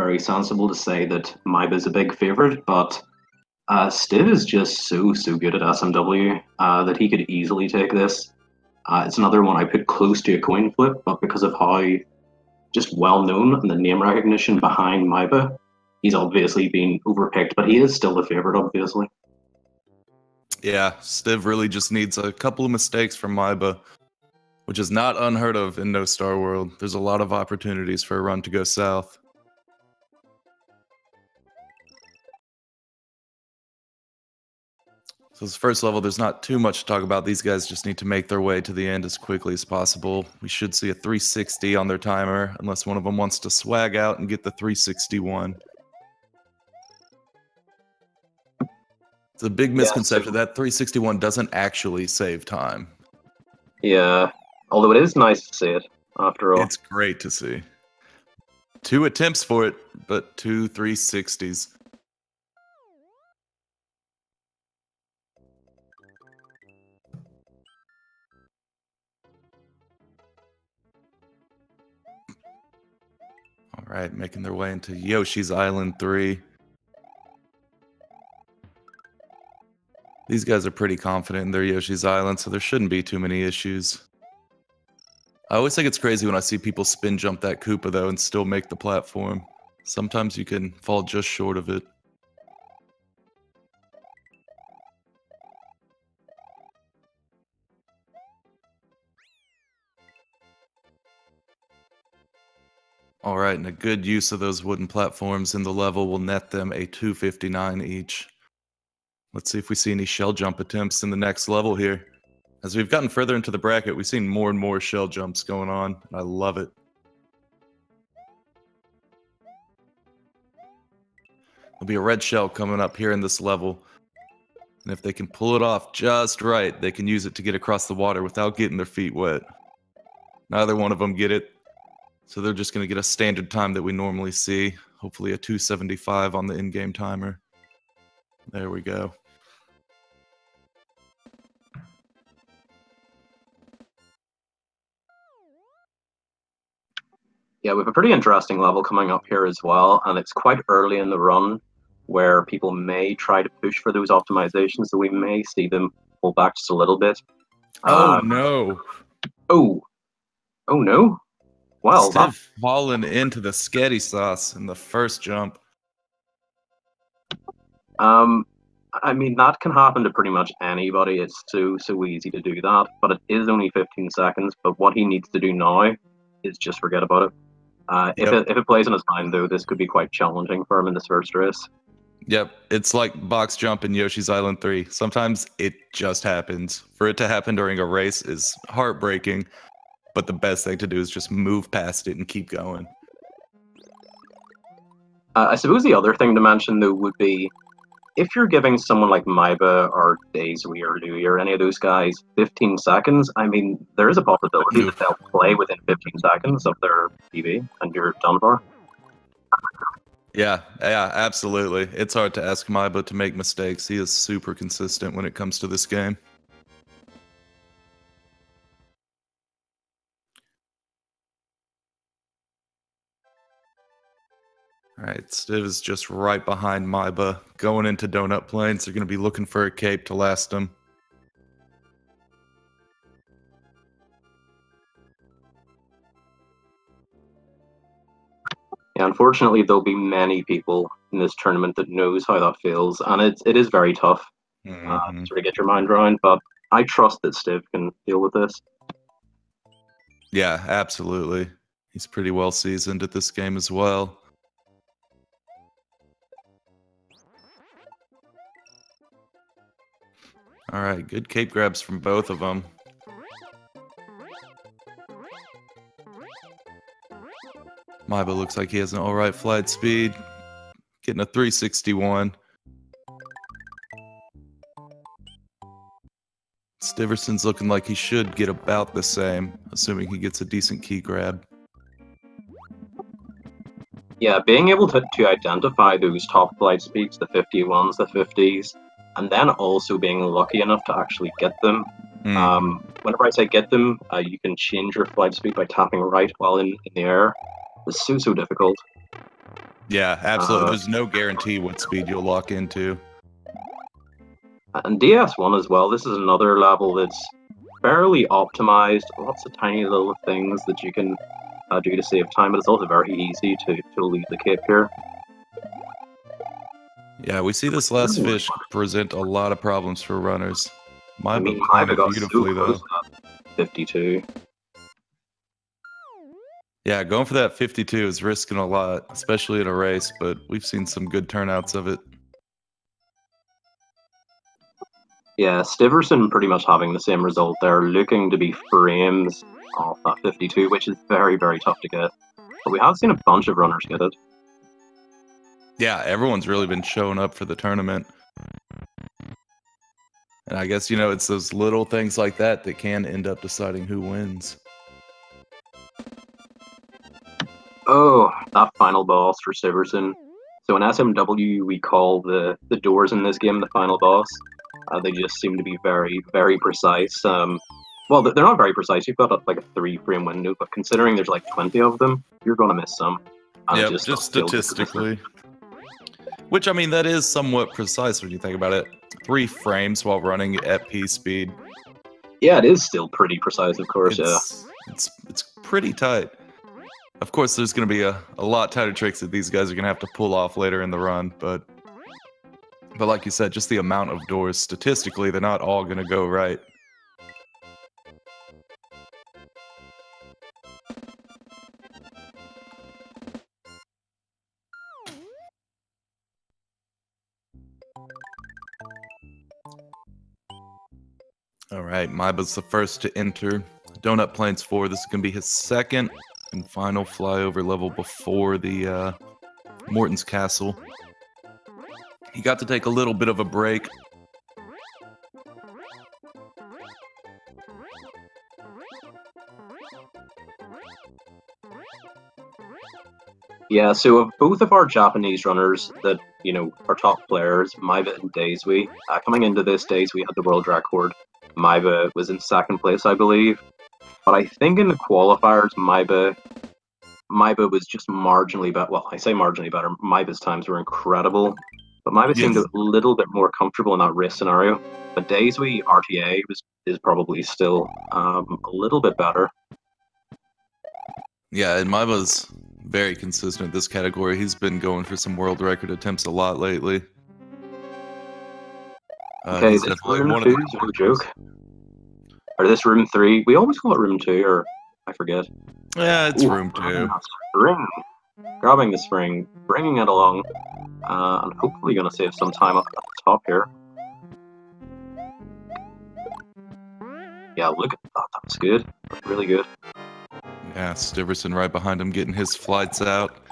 very sensible to say that maiba is a big favorite, but Stiv is just so good at SMW that he could easily take this. It's another one I put close to a coin flip, but because of how just well known and the name recognition behind maiba, he's obviously been overpicked, but he is still the favorite, obviously. Yeah, Stiv really just needs a couple of mistakes from maiba, which is not unheard of in No Star World. There's a lot of opportunities for a run to go south. So this first level, there's not too much to talk about. These guys just need to make their way to the end as quickly as possible. We should see a 360 on their timer, unless one of them wants to swag out and get the 361. It's a big misconception that 361 doesn't actually save time. Yeah, although it is nice to see it, after all. It's great to see. 2 attempts for it, but 2 360s. All right, making their way into Yoshi's Island 3. These guys are pretty confident in their Yoshi's Island, so there shouldn't be too many issues. I always think it's crazy when I see people spin jump that Koopa, though, and still make the platform. Sometimes you can fall just short of it. Alright, and a good use of those wooden platforms in the level will net them a 259 each. Let's see if we see any shell jump attempts in the next level here. As we've gotten further into the bracket, we've seen more and more shell jumps going on. I love it. There'll be a red shell coming up here in this level. And if they can pull it off just right, they can use it to get across the water without getting their feet wet. Neither one of them get it. So they're just going to get a standard time that we normally see. Hopefully a 275 on the in-game timer. There we go. Yeah, we have a pretty interesting level coming up here as well, and it's quite early in the run where people may try to push for those optimizations, so we may see them pull back just a little bit. Oh, no. Oh no. Well, Stiv fallen into the sketty sauce in the first jump. I mean, that can happen to pretty much anybody. It's so easy to do that, but it is only 15 seconds. But what he needs to do now is just forget about it. If it plays in his mind, though, this could be quite challenging for him in this first race. Yep, it's like box jump in Yoshi's Island 3. Sometimes it just happens. For it to happen during a race is heartbreaking, but the best thing to do is just move past it and keep going. I suppose the other thing to mention, though, would be if you're giving someone like maiba or Daisy or Louie or any of those guys 15 seconds, I mean, there is a possibility that they'll play within 15 seconds of their PB and you're done for. Yeah, absolutely. It's hard to ask maiba to make mistakes. He is super consistent when it comes to this game. Alright, Stiv is just right behind maiba. Going into Donut Plains, they're going to be looking for a cape to last them. Yeah, unfortunately, there'll be many people in this tournament that knows how that feels, and it is very tough to sort of get your mind around, but I trust that Stiv can deal with this. Yeah, absolutely. He's pretty well seasoned at this game as well. Alright, good cape grabs from both of them. maiba looks like he has an alright flight speed. Getting a 361. Stiverson's looking like he should get about the same, assuming he gets a decent key grab. Yeah, being able to identify those top flight speeds, the 51s, the 50s, and then also being lucky enough to actually get them. Whenever I say get them, you can change your flight speed by tapping right while in the air. It's so difficult. Yeah, absolutely. There's no guarantee what speed you'll lock into. And DS1 as well. This is another level that's fairly optimized. Lots of tiny little things that you can do to save time, but it's also very easy to leave the cape here. Yeah, we see this last fish present a lot of problems for runners. Maiba Maiba it got beautifully, so close though. to that 52. Yeah, going for that 52 is risking a lot, especially in a race, but we've seen some good turnouts of it. Yeah, Stiverson pretty much having the same result there, looking to be frames off that 52, which is very, very tough to get. But we have seen a bunch of runners get it. Yeah, everyone's really been showing up for the tournament. And I guess, you know, it's those little things like that that can end up deciding who wins. Oh, that final boss for Stiverson. So in SMW, we call the doors in this game the final boss. They just seem to be very, very precise. Well, they're not very precise. You've got like a 3-frame window, but considering there's like 20 of them, you're going to miss some. Yeah, just statistically. Which, I mean, that is somewhat precise when you think about it. 3 frames while running at P speed. Yeah, it is still pretty precise, of course, It's pretty tight. Of course, there's going to be a lot tighter tricks that these guys are going to have to pull off later in the run, but like you said, just the amount of doors, statistically, they're not all going to go right. Alright, Maiba's the first to enter. Donut Plains 4, this is going to be his second and final flyover level before the Morton's Castle. He got to take a little bit of a break. Yeah, so of both of our Japanese runners that, you know, are top players, Maiba and Daisui, coming into this, Daisui had the world record. Maiba was in second place, I believe. But I think in the qualifiers, Maiba was just marginally better. Well, I say marginally better. Maiba's times were incredible. But Maiba seemed a little bit more comfortable in that race scenario. But Daisui RTA is probably still a little bit better. Yeah, and Maiba's very consistent in this category. He's been going for some world record attempts a lot lately. Okay, this room 2 is no joke. Or this room 3. We always call it room 2, or I forget. Yeah, it's room 2. Grabbing the spring, bringing it along, and hopefully going to save some time up at the top here. Yeah, look at that. That was good. Really good. Yeah, Stiverson right behind him getting his flights out.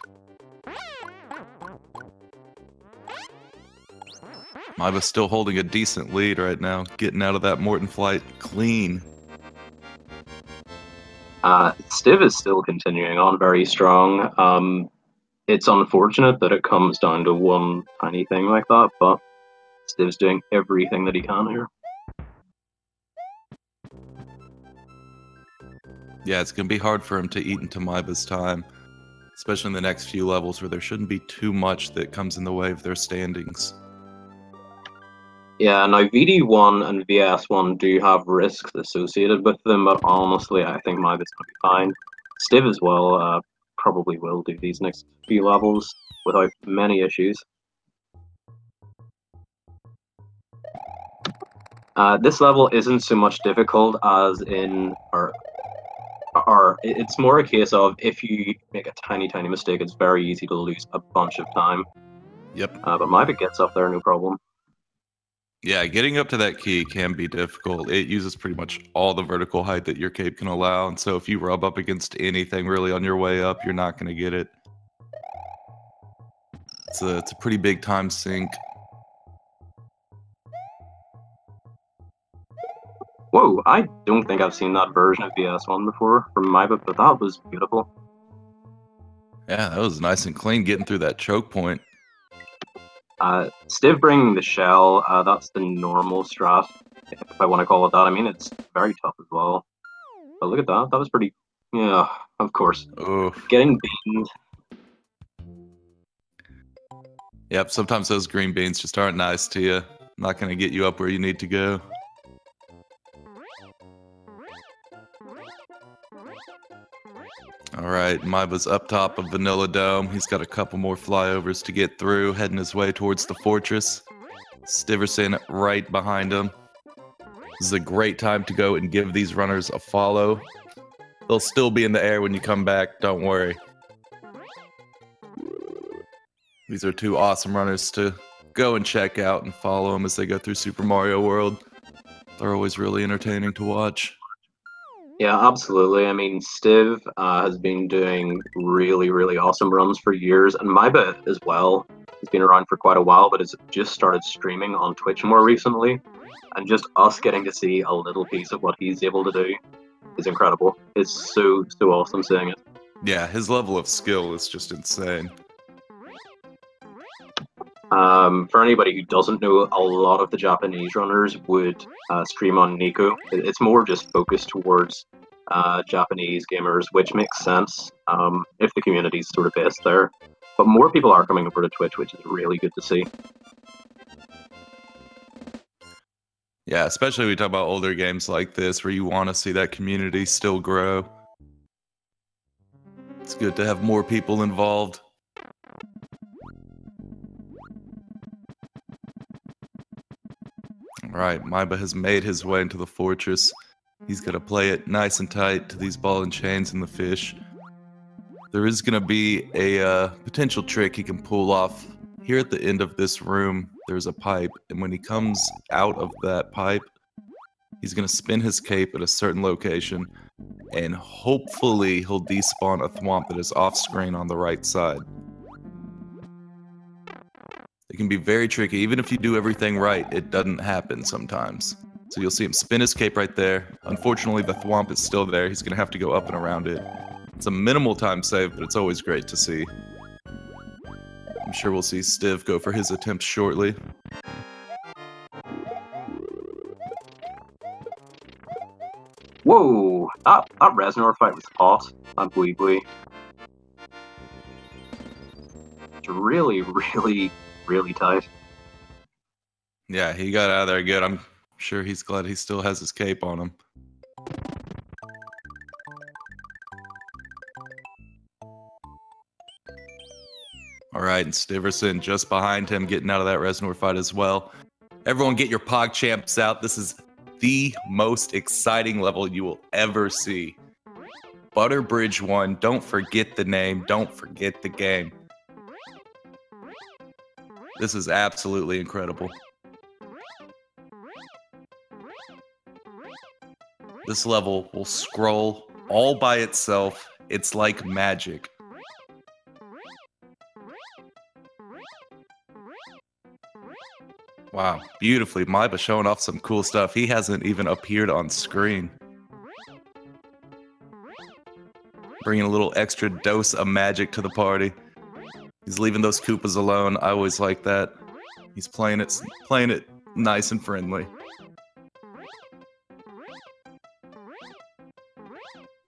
Maiba's still holding a decent lead right now, getting out of that Morton flight clean. Stiv is still continuing on very strong. It's unfortunate that it comes down to one tiny thing like that, but Stiv's doing everything that he can here. Yeah, it's going to be hard for him to eat into Maiba's time, especially in the next few levels where there shouldn't be too much that comes in the way of their standings. Yeah, now VD1 and VS1 do have risks associated with them, but honestly, I think Maiba's going to be fine. Stiv as well probably will do these next few levels without many issues. This level isn't so much difficult as in, or it's more a case of if you make a tiny mistake, it's very easy to lose a bunch of time. Yep. But Maiba gets up there, no problem. Yeah, getting up to that key can be difficult. It uses pretty much all the vertical height that your cape can allow, and so if you rub up against anything really on your way up, you're not going to get it. It's a pretty big time sink. Whoa, I don't think I've seen that version of VS1 before from Maiba, but that was beautiful. Yeah, that was nice and clean getting through that choke point. Stiv bringing the shell, that's the normal strat, if I want to call it that. I mean, it's very tough as well. But look at that, that was pretty... Yeah, of course. Oof. Getting beaten. Yep, sometimes those green beans just aren't nice to you. Not going to get you up where you need to go. Alright, Maiba's up top of Vanilla Dome. He's got a couple more flyovers to get through, heading his way towards the fortress. Stiverson right behind him. This is a great time to go and give these runners a follow. They'll still be in the air when you come back, don't worry. These are two awesome runners to go and check out and follow them as they go through Super Mario World. They're always really entertaining to watch. Yeah, absolutely. I mean, Stiv has been doing really, really awesome runs for years, and maiba as well. He's been around for quite a while, but has just started streaming on Twitch more recently. And just us getting to see a little piece of what he's able to do is incredible. It's so, so awesome seeing it. Yeah, his level of skill is just insane. For anybody who doesn't know, a lot of the Japanese runners would stream on Nico. It's more just focused towards Japanese gamers, which makes sense if the community's sort of based there. But more people are coming over to Twitch, which is really good to see. Yeah, especially when we talk about older games like this, where you want to see that community still grow. It's good to have more people involved. Alright, maiba has made his way into the fortress. He's going to play it nice and tight to these ball and chains and the fish. There is going to be a potential trick he can pull off. Here at the end of this room, there's a pipe, and when he comes out of that pipe, he's going to spin his cape at a certain location, and hopefully he'll despawn a thwomp that is off-screen on the right side. It can be very tricky. Even if you do everything right, it doesn't happen sometimes. So you'll see him spin his cape right there. Unfortunately, the thwomp is still there. He's going to have to go up and around it. It's a minimal time save, but it's always great to see. I'm sure we'll see Stiv go for his attempt shortly. Whoa! That Reznor fight was hot. That bui bui. It's really, really, really tight. Yeah, he got out of there good. I'm sure he's glad he still has his cape on him. Alright, and Stiverson just behind him, getting out of that Reznor fight as well. Everyone get your PogChamps out. This is the most exciting level you will ever see. Butter Bridge 1, don't forget the name, don't forget the game. This is absolutely incredible. This level will scroll all by itself. It's like magic. Wow, beautifully. maiba showing off some cool stuff. He hasn't even appeared on screen. Bringing a little extra dose of magic to the party. He's leaving those Koopas alone. I always like that. He's playing it nice and friendly.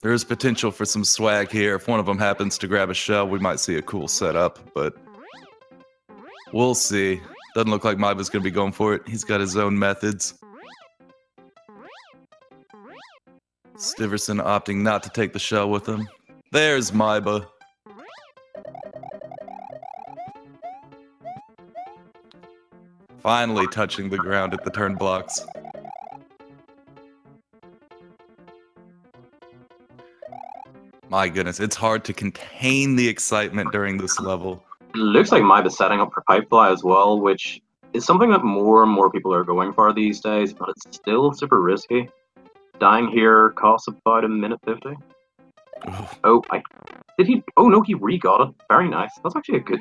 There is potential for some swag here. If one of them happens to grab a shell, we might see a cool setup, but we'll see. Doesn't look like maiba's going to be going for it. He's got his own methods. Stiverson opting not to take the shell with him. There's maiba. Finally touching the ground at the turn blocks. My goodness, it's hard to contain the excitement during this level. It looks like maiba's setting up for Pipefly as well, which is something that more and more people are going for these days, but it's still super risky. Dying here costs about a minute 50. Oh, oh no, he re-got it. Very nice. That's actually a good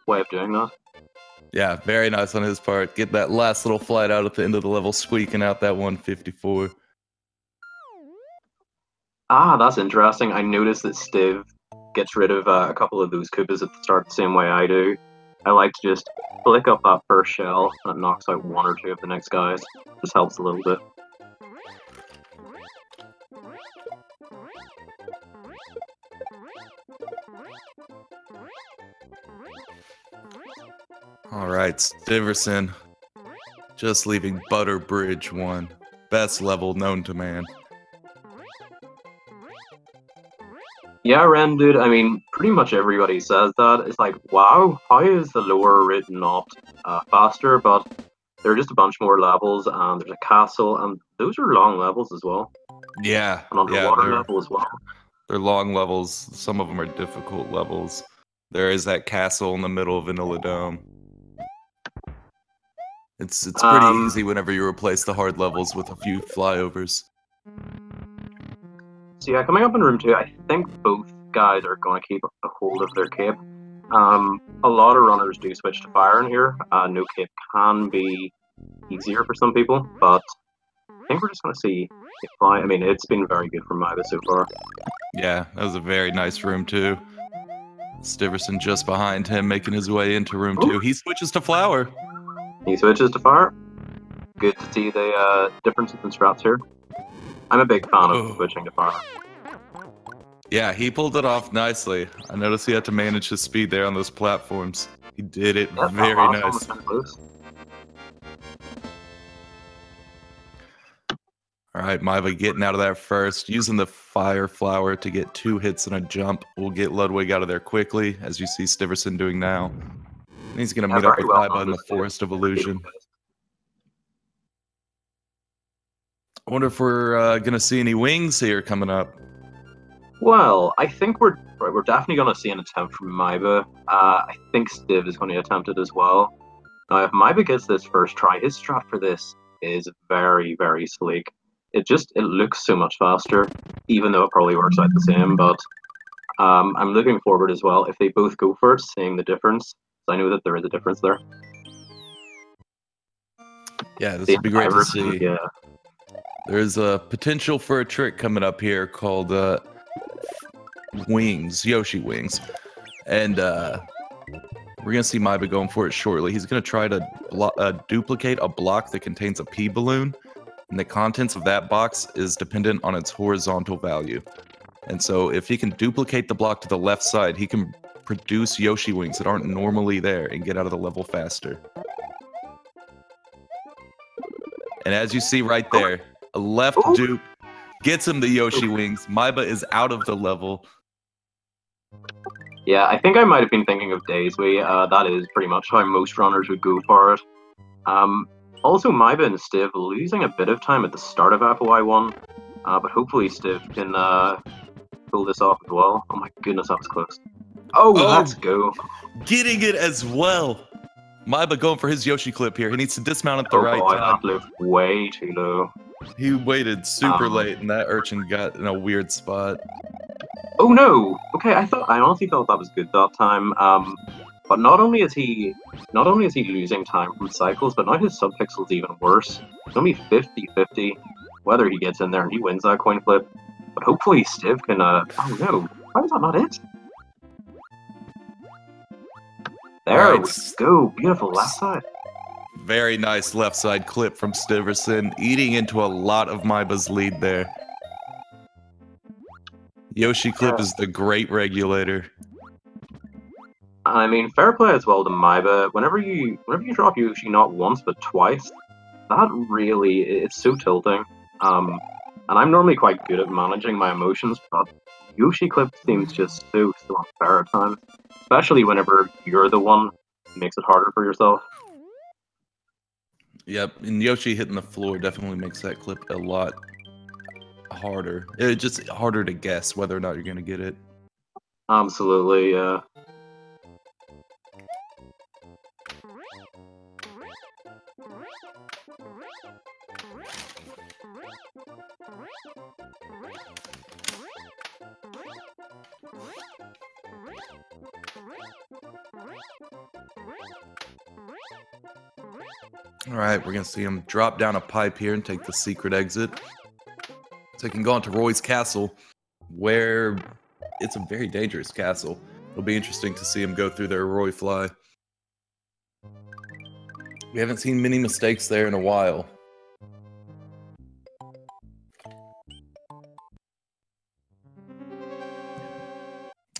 way of doing that. Yeah, very nice on his part. Get that last little flight out at the end of the level, squeaking out that 154. Ah, that's interesting. I noticed that Stiv gets rid of a couple of those Koopas at the start the same way I do. I like to just flick up that first shell and it knocks out one or two of the next guys. Just helps a little bit. All right, Stiverson. Just leaving Butter Bridge 1. Best level known to man. Yeah, Ren, dude, I mean, pretty much everybody says that. It's like, wow, how is the lower route not faster? But there are just a bunch more levels, and there's a castle, and those are long levels as well. Yeah. An underwater level as well. They're long levels. Some of them are difficult levels. There is that castle in the middle of Vanilla Dome. It's pretty easy whenever you replace the hard levels with a few flyovers. So yeah, coming up in room 2, I think both guys are going to keep a hold of their cape. A lot of runners do switch to fire in here. No cape can be easier for some people, but I think we're just going to see it fly. I mean, it's been very good for maiba so far. Yeah, that was a very nice room 2. Stiverson just behind him, making his way into room 2. He switches to flower. He switches to fire. Good to see the differences in strats here. I'm a big fan of switching to fire. Yeah, he pulled it off nicely. I noticed he had to manage his speed there on those platforms. He did it very nice. Alright, Maiba getting out of there first, using the fire flower to get 2 hits and a jump. We'll get Ludwig out of there quickly, as you see Stiverson doing now. And he's going to meet up with Maiba in the Forest of Illusion. I wonder if we're going to see any wings here coming up. Well, I think we're definitely going to see an attempt from Maiba. I think Stiv is going to attempt it as well. Now, if Maiba gets this first try, his strat for this is very, very sleek. It looks so much faster, even though it probably works out the same. But I'm looking forward as well if they both go for it, seeing the difference. I know that there is a difference there. Yeah, this would be great to see. Yeah. There's a potential for a trick coming up here called wings, Yoshi wings. And we're going to see Maiba going for it shortly. He's going to try to duplicate a block that contains a pea balloon. And the contents of that box is dependent on its horizontal value. And so if he can duplicate the block to the left side, he can produce Yoshi wings that aren't normally there and get out of the level faster. And as you see right there, a left dupe gets him the Yoshi wings. Maiba is out of the level. Yeah, I think I might have been thinking of Daisy. That is pretty much how most runners would go for it. Also, Maiba and Stiv losing a bit of time at the start of FY1, but hopefully Stiv can pull this off as well. Oh my goodness, that was close. Oh, let's go. Getting it as well. Maiba going for his Yoshi clip here. He needs to dismount at the right time. That looked way too low. He waited super late, and that urchin got in a weird spot. Oh no! Okay, I honestly thought that was good that time. But not only is he losing time from cycles, but now his subpixel's even worse. It's only 50-50 whether he gets in there and he wins that coin flip. But hopefully Stiv can oh no, why was that not it? There we go, beautiful left side. Very nice left side clip from Stiverson, eating into a lot of Maiba's lead there. Yoshi clip is the great regulator. I mean, fair play as well to Maiba. Whenever you drop Yoshi not once but twice, that really, it's so tilting. And I'm normally quite good at managing my emotions, but Yoshi clip seems just so unfair at times. Especially whenever you're the one who makes it harder for yourself. Yep, and Yoshi hitting the floor definitely makes that clip a lot harder. It's just harder to guess whether or not you're going to get it. Absolutely, yeah. Alright, we're going to see him drop down a pipe here and take the secret exit. So he can go on to Roy's castle, where it's a very dangerous castle. It'll be interesting to see him go through there, Roy fly. We haven't seen many mistakes there in a while.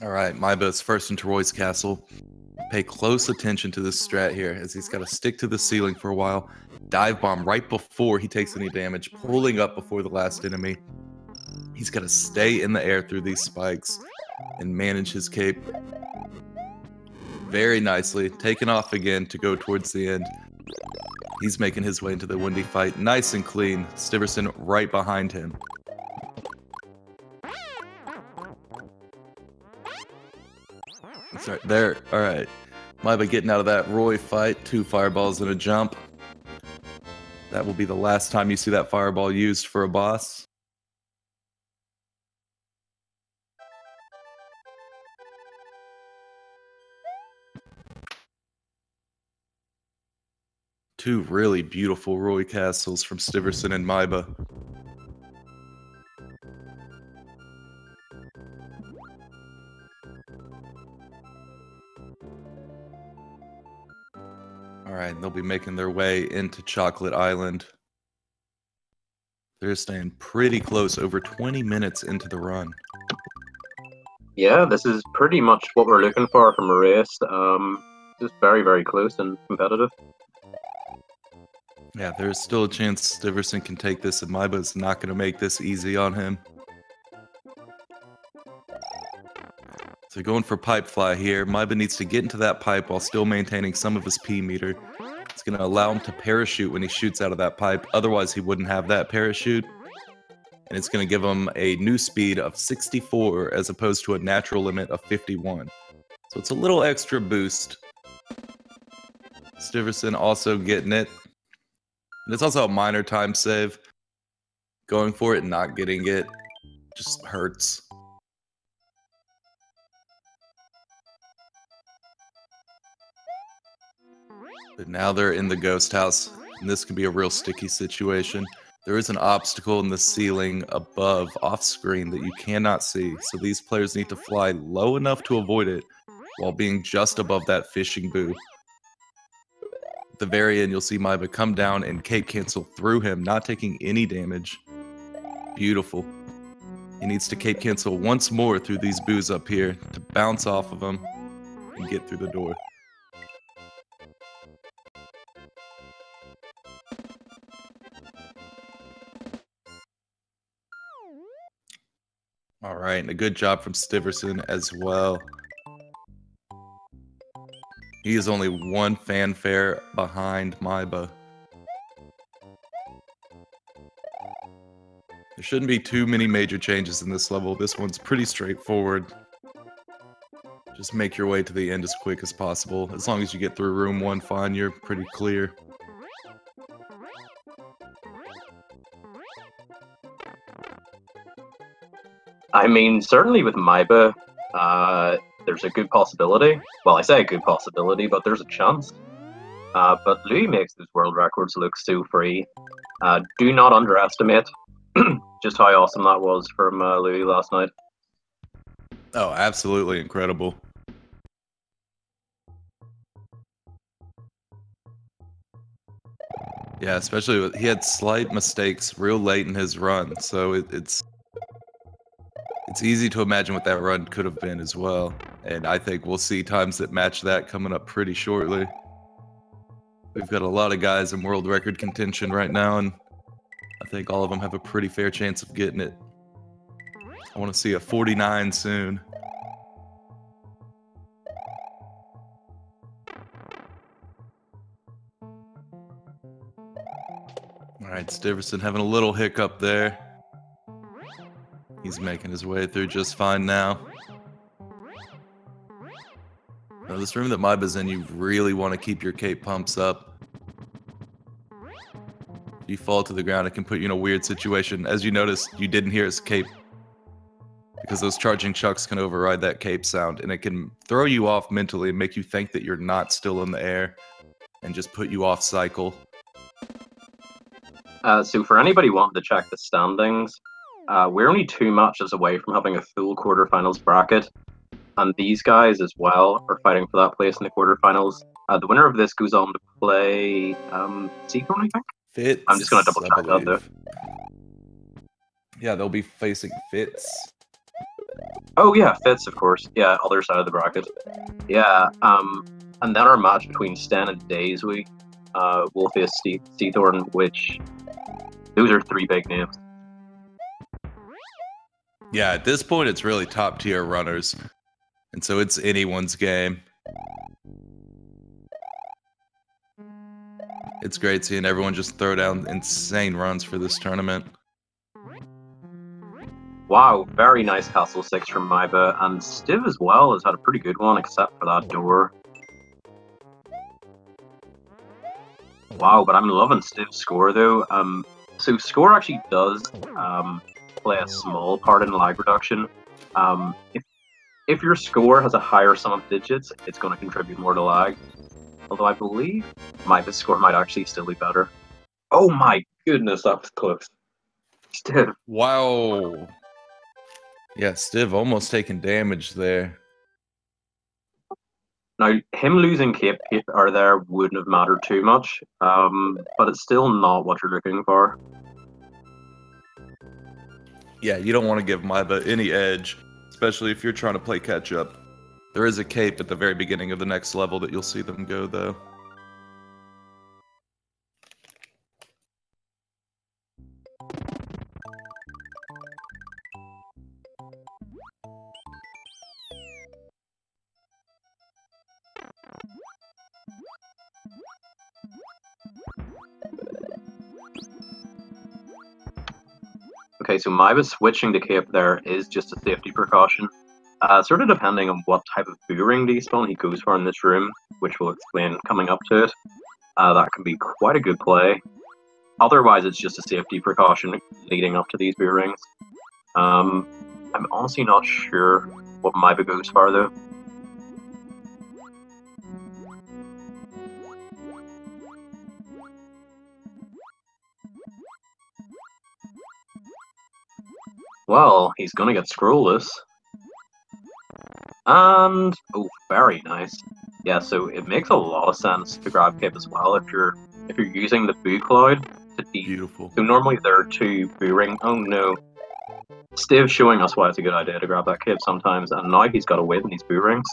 Alright, Maiba's first into Roy's castle. pay close attention to this strat here, as he's got to stick to the ceiling for a while. Dive bomb right before he takes any damage, pulling up before the last enemy. He's got to stay in the air through these spikes and manage his cape very nicely, taking off again to go towards the end. He's making his way into the windy fight, nice and clean. Stiverson right behind him. That's right there. All right. Maiba getting out of that Roy fight. 2 fireballs and a jump. That will be the last time you see that fireball used for a boss. Two really beautiful Roy castles from Stiverson and Maiba. Alright, they'll be making their way into Chocolate Island. They're staying pretty close, over 20 minutes into the run. Yeah, this is pretty much what we're looking for from a race. Just very, very close and competitive. Yeah, there's still a chance Stiverson can take this, and Maiba's not going to make this easy on him. So going for pipe fly here. Maiba needs to get into that pipe while still maintaining some of his P meter. It's going to allow him to parachute when he shoots out of that pipe. Otherwise, he wouldn't have that parachute. And it's going to give him a new speed of 64 as opposed to a natural limit of 51. So it's a little extra boost. Stiverson also getting it. And it's also a minor time save. Going for it and not getting it just hurts. But now they're in the ghost house, and this can be a real sticky situation. There is an obstacle in the ceiling above, off screen, that you cannot see. So these players need to fly low enough to avoid it, while being just above that fishing boo. At the very end, you'll see Maiba come down and cape cancel through him, not taking any damage. Beautiful. He needs to cape cancel once more through these boos up here to bounce off of them and get through the door. All right, and a good job from Stiverson as well. He is only one fanfare behind Maiba. There shouldn't be too many major changes in this level. This one's pretty straightforward. Just make your way to the end as quick as possible. As long as you get through room 1 fine, you're pretty clear. I mean, certainly with Maiba, there's a good possibility. Well, I say a good possibility, but there's a chance. But Louis makes those world records look so free. Do not underestimate just how awesome that was from Louis last night. Oh, absolutely incredible. Yeah, especially with, he had slight mistakes real late in his run, so it's easy to imagine what that run could have been as well. And I think we'll see times that match that coming up pretty shortly. We've got a lot of guys in world record contention right now, and I think all of them have a pretty fair chance of getting it. I want to see a 49 soon. Alright, Stiverson having a little hiccup there. He's making his way through just fine now. Now, this room that Maiba's in, you really want to keep your cape pumps up. If you fall to the ground, it can put you in a weird situation. As you noticed, you didn't hear his cape, because those charging chucks can override that cape sound, and it can throw you off mentally and make you think that you're not still in the air, and just put you off cycle. So for anybody wanting to check the standings, we're only 2 matches away from having a full quarterfinals bracket, and these guys as well are fighting for that place in the quarterfinals. The winner of this goes on to play Seacorn, I think? Fitz, I'm just going to double check that though. Yeah, they'll be facing Fitz. Oh yeah, Fitz, of course. Yeah, other side of the bracket. Yeah, And then our match between Sten and Daisy will face Seathorn, which those are three big names. Yeah, at this point, it's really top tier runners. And so it's anyone's game. It's great seeing everyone just throw down insane runs for this tournament. Wow, very nice Castle 6 from maiba, and Stiv as well has had a pretty good one, except for that door. Wow, but I'm loving Stiv's score though. So score actually does play a small part in lag reduction. If your score has a higher sum of digits, it's going to contribute more to lag. Although I believe maiba's score might actually still be better. Oh my goodness, that was close. Stiv. Wow. Yeah, Stiv almost taking damage there. Now, him losing Cape or there wouldn't have mattered too much, but it's still not what you're looking for. Yeah, you don't want to give maiba any edge, especially if you're trying to play catch up. There is a cape at the very beginning of the next level that you'll see them go, though. Okay, so maiba switching to cape there is just a safety precaution. Sort of depending on what type of boomerang despawn he goes for in this room, which we'll explain coming up to it. That can be quite a good play. Otherwise, it's just a safety precaution leading up to these boomerangs. I'm honestly not sure what maiba goes for though. Well, he's gonna get scrollless. And oh, very nice. Yeah, so it makes a lot of sense to grab cape as well if you're using the boo cloud to Beautiful. So normally there are two boo ring. Oh no. Stiv's showing us why it's a good idea to grab that cape sometimes, and now he's got to wait in these boo rings.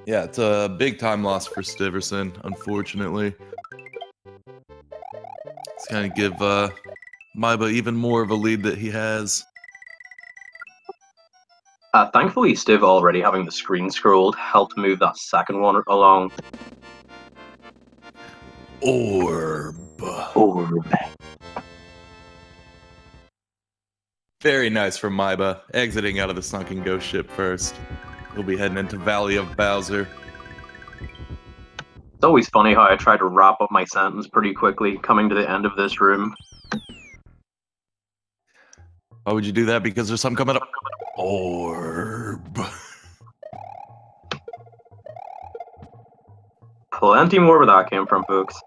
Yeah, it's a big time loss for Stiverson, unfortunately. It's gonna give maiba even more of a lead that he has. Thankfully, Stiv already having the screen scrolled helped move that second one along. Orb. Very nice from maiba, exiting out of the sunken ghost ship first. He'll be heading into Valley of Bowser. It's always funny how I try to wrap up my sentence pretty quickly, coming to the end of this room. Why would you do that? Because there's something coming up. Orb. Plenty more where that came from, folks.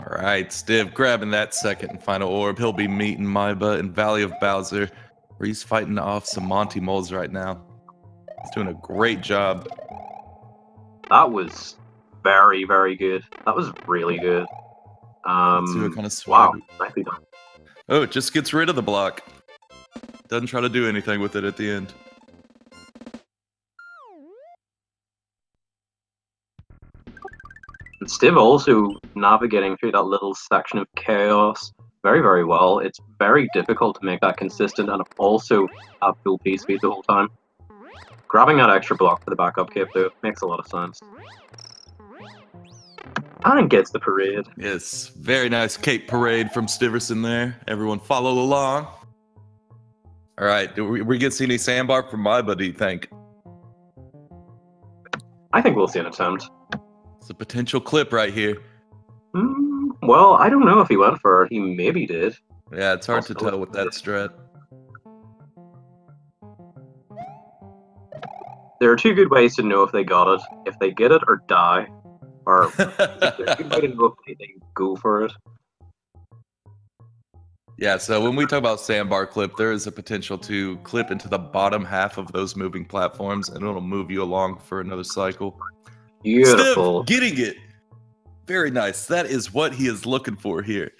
Alright, Stiv grabbing that second and final orb. He'll be meeting maiba in Valley of Bowser, where he's fighting off some Monty moles right now. He's doing a great job. That was very, very good. That was really good. Let's see what kind of swag. Wow, nicely done. Oh, it just gets rid of the block. Doesn't try to do anything with it at the end. And Stiv also navigating through that little section of chaos very, very well. It's very difficult to make that consistent and also have full P speed the whole time. Grabbing that extra block for the backup cape though makes a lot of sense. And gets the parade. Yes, very nice cape parade from Stiverson there. Everyone follow along. All right, do we get to see any sandbar from maiba, do you think? I think we'll see an attempt. It's a potential clip right here. Well, I don't know if he went for it. He maybe did. Yeah, it's hard to tell with that strat. There are two good ways to know if they got it. If they get it or die. Or there's a good way to know if they go for it. Yeah, so when we talk about sandbar clip, there is a potential to clip into the bottom half of those moving platforms, and it'll move you along for another cycle. Beautiful. Stiv getting it. Very nice. That is what he is looking for here.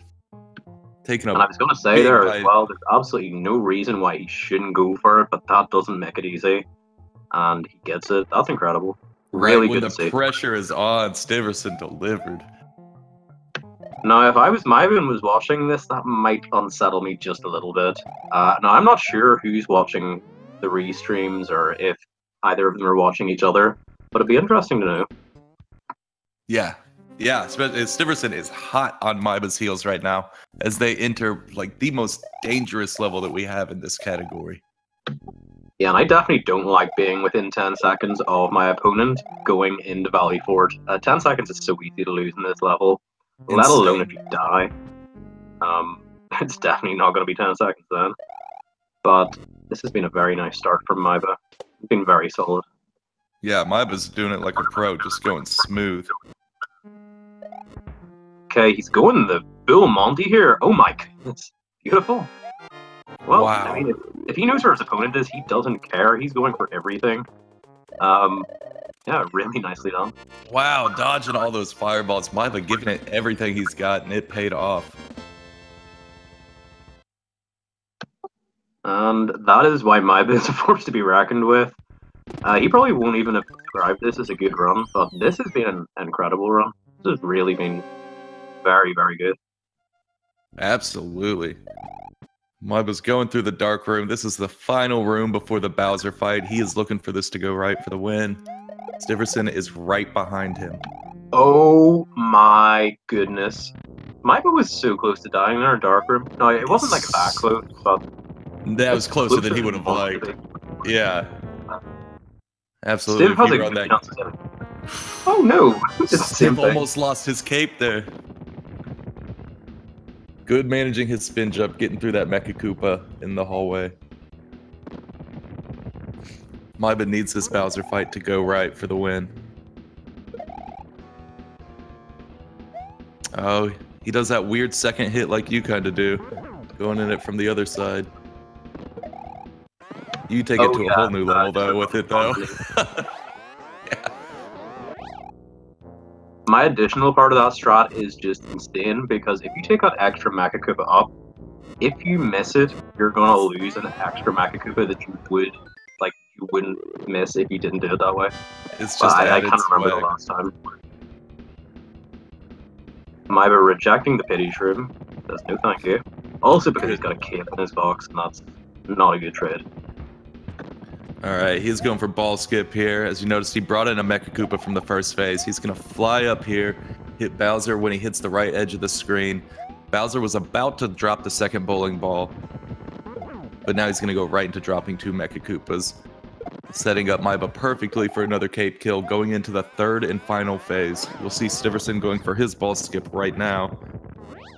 Taking a And I was going to say big there bite. as well, there's absolutely no reason why he shouldn't go for it, but that doesn't make it easy. And he gets it. That's incredible. Right Really when good the to see. pressure is on, Stiverson delivered. Now, if I was Maiba and was watching this, that might unsettle me just a little bit. Now, I'm not sure who's watching the restreams or if either of them are watching each other, but it'd be interesting to know. Yeah. Yeah, Stiverson is hot on Maiba's heels right now as they enter like the most dangerous level that we have in this category. Yeah, and I definitely don't like being within 10 seconds of my opponent going into Valley Fort. 10 seconds is so easy to lose in this level, let alone if you die. It's definitely not going to be 10 seconds then. But this has been a very nice start from Maiba. It's been very solid. Yeah, Maiba's doing it like a pro, just going smooth. Okay, he's going the Bill Monty here. Oh my goodness. Beautiful. Well, Wow. I mean, if he knows where his opponent is, he doesn't care. He's going for everything. Yeah, really nicely done. Wow, dodging all those fireballs. Maiba giving it everything he's got, and it paid off. And that is why Maiba is a force to be reckoned with. He probably won't even have described this as a good run, but this has been an incredible run. This has really been very, very good. Absolutely. Maiba's going through the dark room. This is the final room before the Bowser fight. He is looking for this to go right for the win. Stiverson is right behind him. Oh my goodness. Maiba was so close to dying in our dark room. No, it wasn't like that close, but... That was closer than he would have liked. Yeah. Absolutely. Stiv has a good chance. Oh no! Stiv almost lost his cape there. Good managing his spin jump, getting through that Mecha Koopa in the hallway. Maiba needs this Bowser fight to go right for the win. Oh, he does that weird second hit like you kind of do. Going in it from the other side. You take it to a whole new level, though, with it, though. Yeah. My additional part of that strat is just insane, because if you take that extra Mecha Koopa up, if you miss it, you're gonna lose an extra Mecha Koopa that you wouldn't miss if you didn't do it that way. It's just I can't remember the last time. Maiba rejecting the pity shroom. Says no thank you. Also because he's got a cape in his box, and that's not a good trade. Alright, he's going for ball skip here. As you noticed, he brought in a Mecha Koopa from the first phase. He's going to fly up here, hit Bowser when he hits the right edge of the screen. Bowser was about to drop the second bowling ball, but now he's going to go right into dropping two Mecha Koopas, setting up Maiba perfectly for another cape kill, going into the third and final phase. You'll see Stiverson going for his ball skip right now.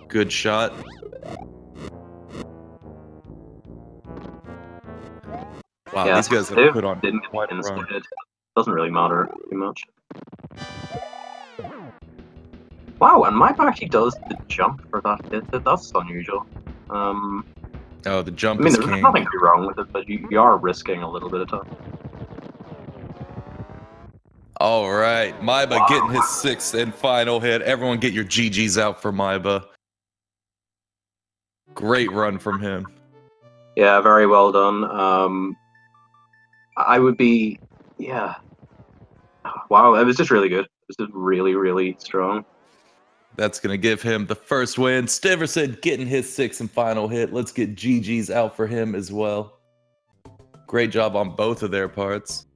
Good shot. Wow, yeah, these guys have put on quite a run. It doesn't really matter too much. Wow, and Maiba actually does the jump for that hit. That's unusual. Oh, the jump I mean, is there's king. nothing too wrong with it, but you are risking a little bit of time. All right, Maiba getting his sixth and final hit. Everyone get your GGs out for Maiba. Great run from him. Yeah, very well done. I would be, yeah. Wow, it was just really good. It was just really, really strong. That's going to give him the first win. Stiverson getting his sixth and final hit. Let's get GG's out for him as well. Great job on both of their parts.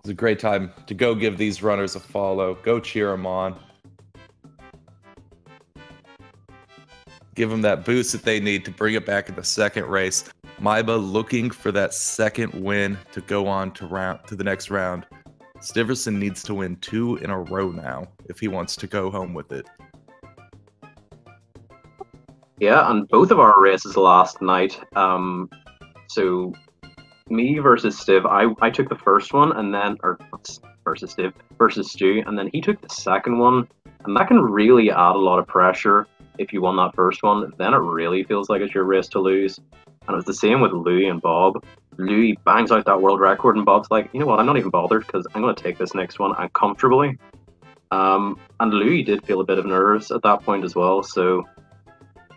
It's a great time to go give these runners a follow. Go cheer them on. Give them that boost that they need to bring it back in the second race. Maiba looking for that second win to go on to the next round. Stiverson needs to win 2 in a row now if he wants to go home with it. Yeah, and both of our races last night. So me versus Stiv, I took the first one, and then versus Stiv versus Stu, and then he took the second one, and that can really add a lot of pressure. If you won that first one, then it really feels like it's your race to lose. And it was the same with Louis and Bob. Louis bangs out that world record, and Bob's like, you know what, I'm not even bothered, because I'm going to take this next one uncomfortably. And Louis did feel a bit of nerves at that point as well, so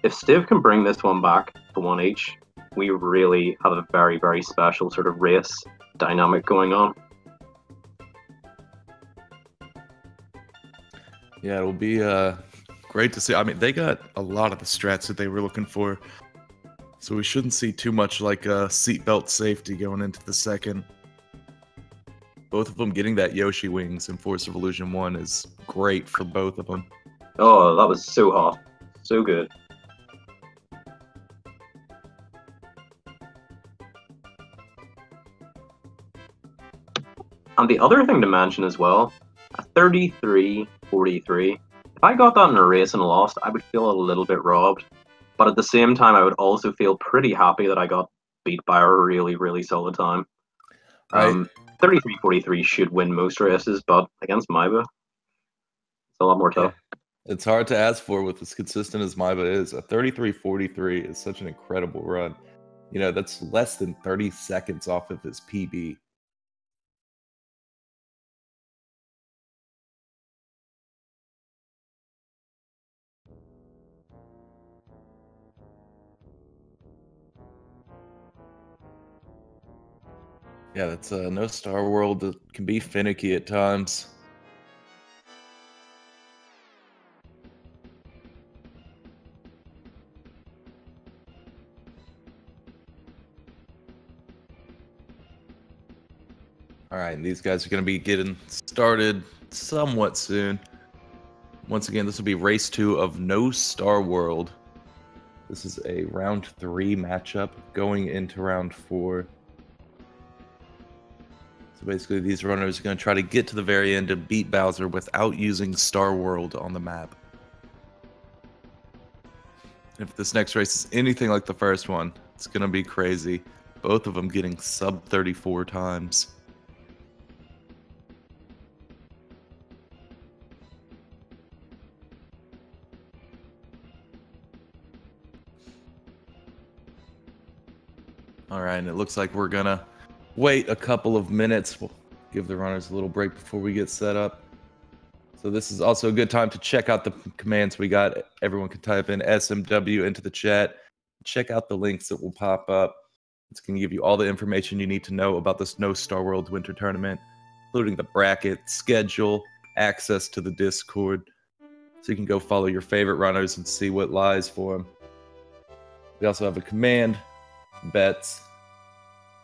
if Stiv can bring this one back to 1 each, we really have a very, very special sort of race dynamic going on. Yeah, it'll be great to see. I mean, they got a lot of the strats that they were looking for, so we shouldn't see too much like seatbelt safety going into the second. Both of them getting that Yoshi wings in Force of Illusion 1 is great for both of them. Oh, that was so hot. So good. And the other thing to mention as well, a 33-43. If I got that in a race and lost, I would feel a little bit robbed. But at the same time, I would also feel pretty happy that I got beat by a really, really solid time. 33-43 should win most races, but against maiba, it's a lot more tough. Yeah. It's hard to ask for with as consistent as maiba is. A 33-43 is such an incredible run. You know, that's less than 30 seconds off of his PB. Yeah, that's no Star World that can be finicky at times. All right, and these guys are going to be getting started somewhat soon. Once again, this will be race 2 of No Star World. This is a round 3 matchup going into round 4. So basically, these runners are going to try to get to the very end and beat Bowser without using Star World on the map. If this next race is anything like the first one, it's going to be crazy. Both of them getting sub 34 times. All right, and it looks like we're going to wait a couple of minutes. We'll give the runners a little break before we get set up. So this is also a good time to check out the commands we got. Everyone can type in SMW into the chat. Check out the links that will pop up. It's going to give you all the information you need to know about this No Star World Winter Tournament, including the bracket, schedule, access to the Discord. So you can go follow your favorite runners and see what lies for them. We also have a command, bets.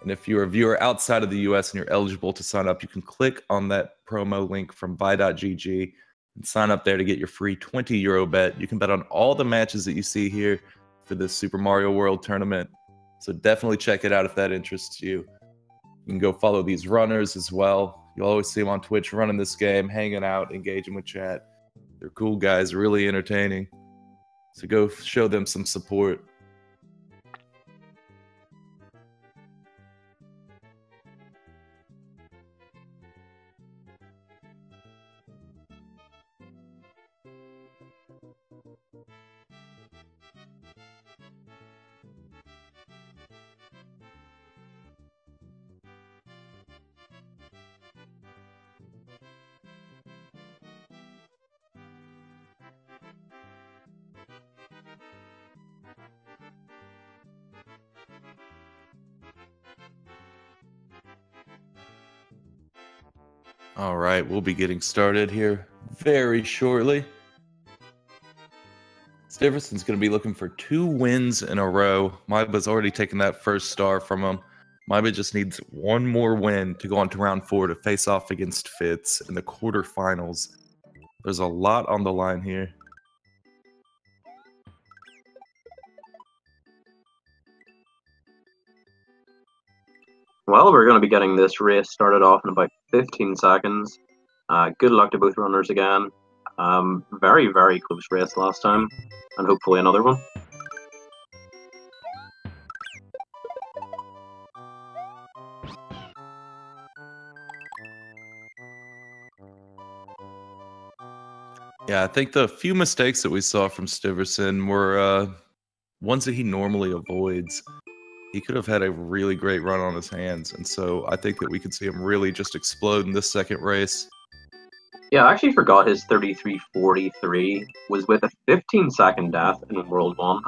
And if you're a viewer outside of the US and you're eligible to sign up, you can click on that promo link from vi.gg and sign up there to get your free €20 bet. You can bet on all the matches that you see here for this Super Mario World tournament. So definitely check it out if that interests you. You can go follow these runners as well. You'll always see them on Twitch running this game, hanging out, engaging with chat. They're cool guys, really entertaining. So go show them some support. All right, we'll be getting started here very shortly. Stiverson's going to be looking for 2 wins in a row. maiba's already taken that first star from him. maiba just needs 1 more win to go on to round 4 to face off against Fitz in the quarterfinals. There's a lot on the line here. Well, we're going to be getting this race started off in about 15 seconds. Good luck to both runners again. Very, very close race last time, and hopefully another one. Yeah, I think the few mistakes that we saw from Stiverson were ones that he normally avoids. He could have had a really great run on his hands, and so I think that we could see him really just explode in this second race. Yeah, I actually forgot his 33.43 was with a 15-second death in World 1.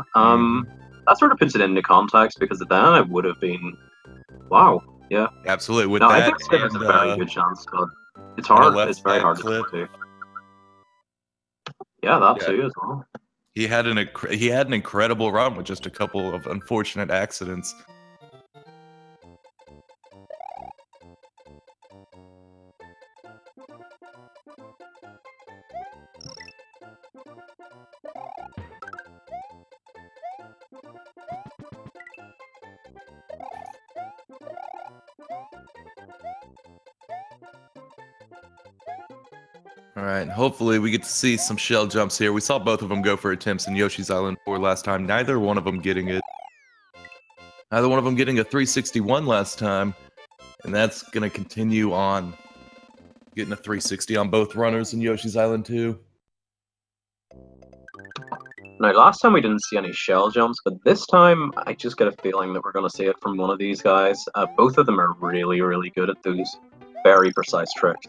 That sort of puts it into context, because then it would have been... Wow, yeah. Absolutely, with No, I that think Stiv has a and very good chance, but it's and a hard. left It's very side hard clip. to do. Yeah, that Yeah. too as well. He had an incredible run with just a couple of unfortunate accidents. All right, hopefully we get to see some shell jumps here. We saw both of them go for attempts in Yoshi's Island 4 last time. Neither one of them getting it. Neither one of them getting a 361 last time. And that's going to continue on getting a 360 on both runners in Yoshi's Island 2. Now, last time we didn't see any shell jumps, but this time I just get a feeling that we're going to see it from one of these guys. Both of them are really, really good at those very precise tricks.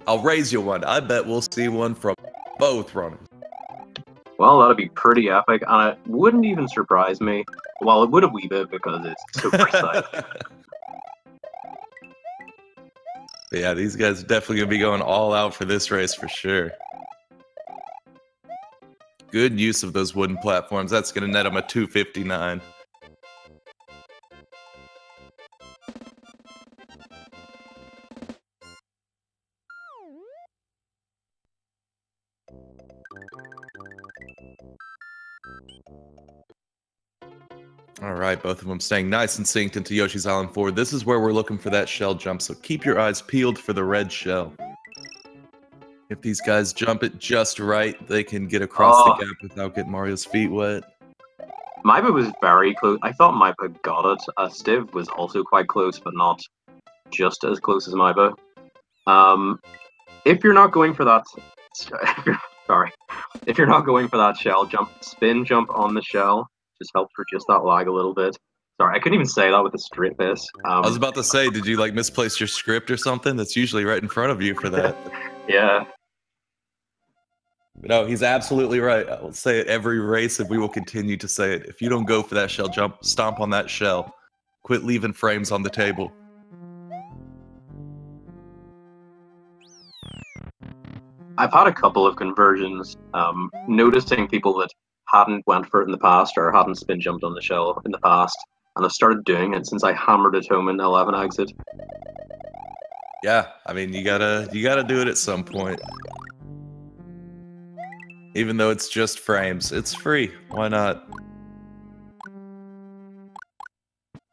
I'll raise you one. I bet we'll see one from both runners. Well, that'd be pretty epic, and it wouldn't even surprise me. Well, it would a wee bit because it's so precise. Yeah, these guys are definitely going to be going all out for this race for sure. Good use of those wooden platforms. That's going to net them a 259. All right, both of them staying nice and synced into Yoshi's Island 4. This is where we're looking for that shell jump, so keep your eyes peeled for the red shell. If these guys jump it just right, they can get across the gap without getting Mario's feet wet. maiba was very close. I thought maiba got it. Stiv was also quite close, but not just as close as maiba. If you're not going for that... Sorry. If you're not going for that shell jump, spin jump on the shell. Just help for just that lag a little bit. Sorry, I couldn't even say that with a straight face. I was about to say, did you like misplace your script or something? That's usually right in front of you for that. Yeah. But no, he's absolutely right. I will say it every race, and we will continue to say it. If you don't go for that shell jump, stomp on that shell. Quit leaving frames on the table. I've had a couple of conversions, noticing people that hadn't went for it in the past or hadn't spin jumped on the shell in the past, and I've started doing it since I hammered it home in 11 exit. Yeah, I mean, you gotta do it at some point. Even though it's just frames, it's free. Why not?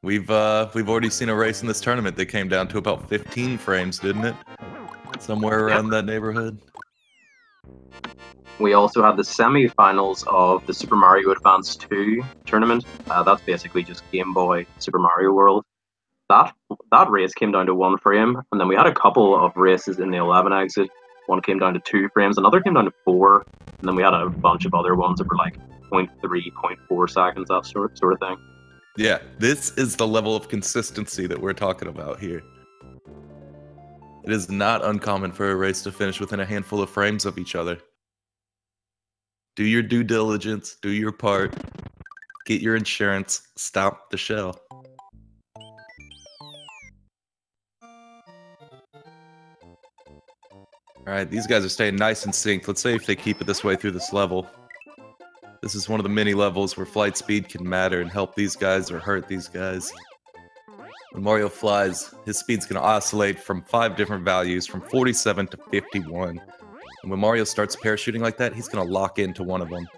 We've already seen a race in this tournament that came down to about 15 frames, didn't it? Somewhere around that neighborhood. We also had the semi-finals of the Super Mario Advance 2 tournament. That's basically just Game Boy Super Mario World. That race came down to 1 frame, and then we had a couple of races in the 11 exit. One came down to 2 frames, another came down to 4, and then we had a bunch of other ones that were like 0.3, 0.4 seconds, that sort of thing. Yeah, this is the level of consistency that we're talking about here. It is not uncommon for a race to finish within a handful of frames of each other. Do your due diligence, do your part, get your insurance, stomp the shell. Alright, these guys are staying nice and synced. Let's say if they keep it this way through this level. This is one of the mini levels where flight speed can matter and help these guys or hurt these guys. When Mario flies, his speed's going to oscillate from 5 different values, from 47 to 51. And when Mario starts parachuting like that, he's going to lock into one of them.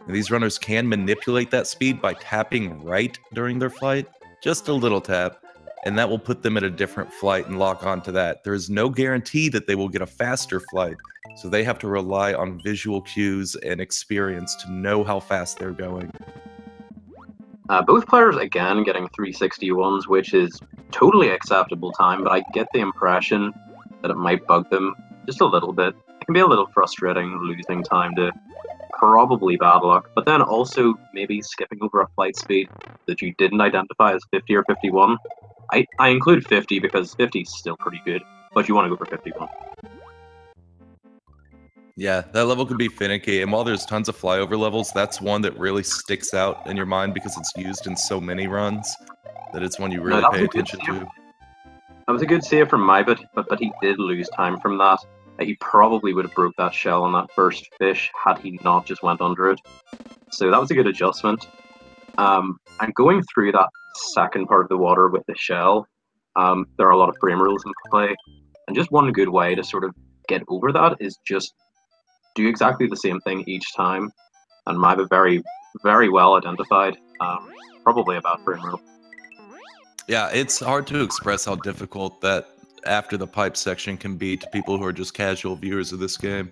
And these runners can manipulate that speed by tapping right during their flight, just a little tap, and that will put them at a different flight and lock onto that. There is no guarantee that they will get a faster flight, so they have to rely on visual cues and experience to know how fast they're going. Both players, again, getting 361s, which is totally acceptable time, but I get the impression that it might bug them just a little bit. It can be a little frustrating losing time to probably bad luck, but then also maybe skipping over a flight speed that you didn't identify as 50 or 51. I include 50 because 50 is still pretty good, but you want to go for 51. Yeah, that level can be finicky, and while there's tons of flyover levels, that's one that really sticks out in your mind because it's used in so many runs that it's one you No, really that was pay a good attention save. to. That was a good save from maiba, but he did lose time from that. He probably would have broke that shell on that first fish had he not just went under it. So that was a good adjustment. And going through that second part of the water with the shell, there are a lot of frame rules in play. And just one good way to sort of get over that is just do exactly the same thing each time. And maiba very, very well identified. Probably a bad frame rule. Yeah, it's hard to express how difficult that after the pipe section can be to people who are just casual viewers of this game.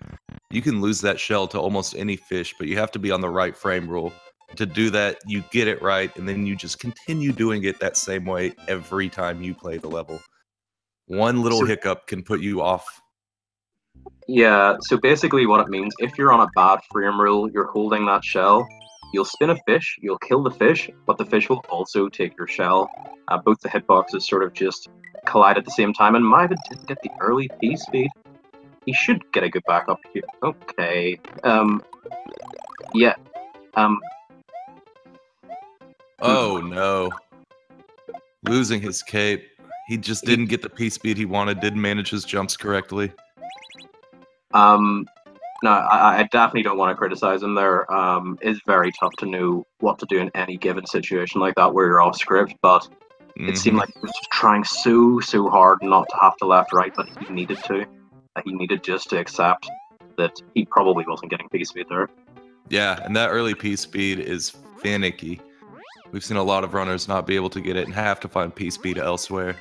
You can lose that shell to almost any fish, but you have to be on the right frame rule. To do that, you get it right, and then you just continue doing it that same way every time you play the level. One little hiccup can put you off. Yeah, so basically what it means, if you're on a bad frame rule, you're holding that shell, you'll spin a fish, you'll kill the fish, but the fish will also take your shell. Both the hitboxes sort of just collide at the same time, and maiba didn't get the early P speed. He should get a good backup here. Okay. Yeah. Oh no. Losing his cape. He just didn't get the P speed he wanted, didn't manage his jumps correctly. No, I definitely don't want to criticize him there. It's very tough to know what to do in any given situation like that where you're off script, but it seemed like he was just trying so hard not to have to left-right, but he needed to. He needed just to accept that he probably wasn't getting P speed there. Yeah, and that early P speed is finicky. We've seen a lot of runners not be able to get it and have to find P speed elsewhere.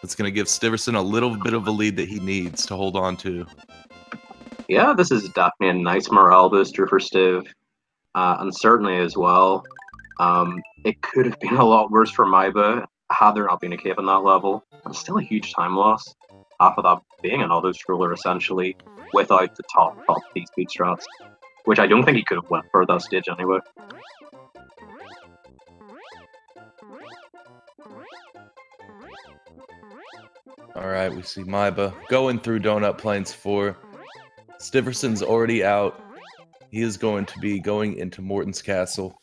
It's going to give Stiverson a little bit of a lead that he needs to hold on to. Yeah, this is definitely a nice morale booster for Stiv, and certainly as well, it could have been a lot worse for maiba had there not been a cave on that level. And still a huge time loss, half of that being an auto-scroller essentially, without the top P-speed strats, which I don't think he could have went for at that stage anyway. Alright, we see maiba going through Donut Plains 4. Stiverson's already out. He is going to be going into Morton's Castle.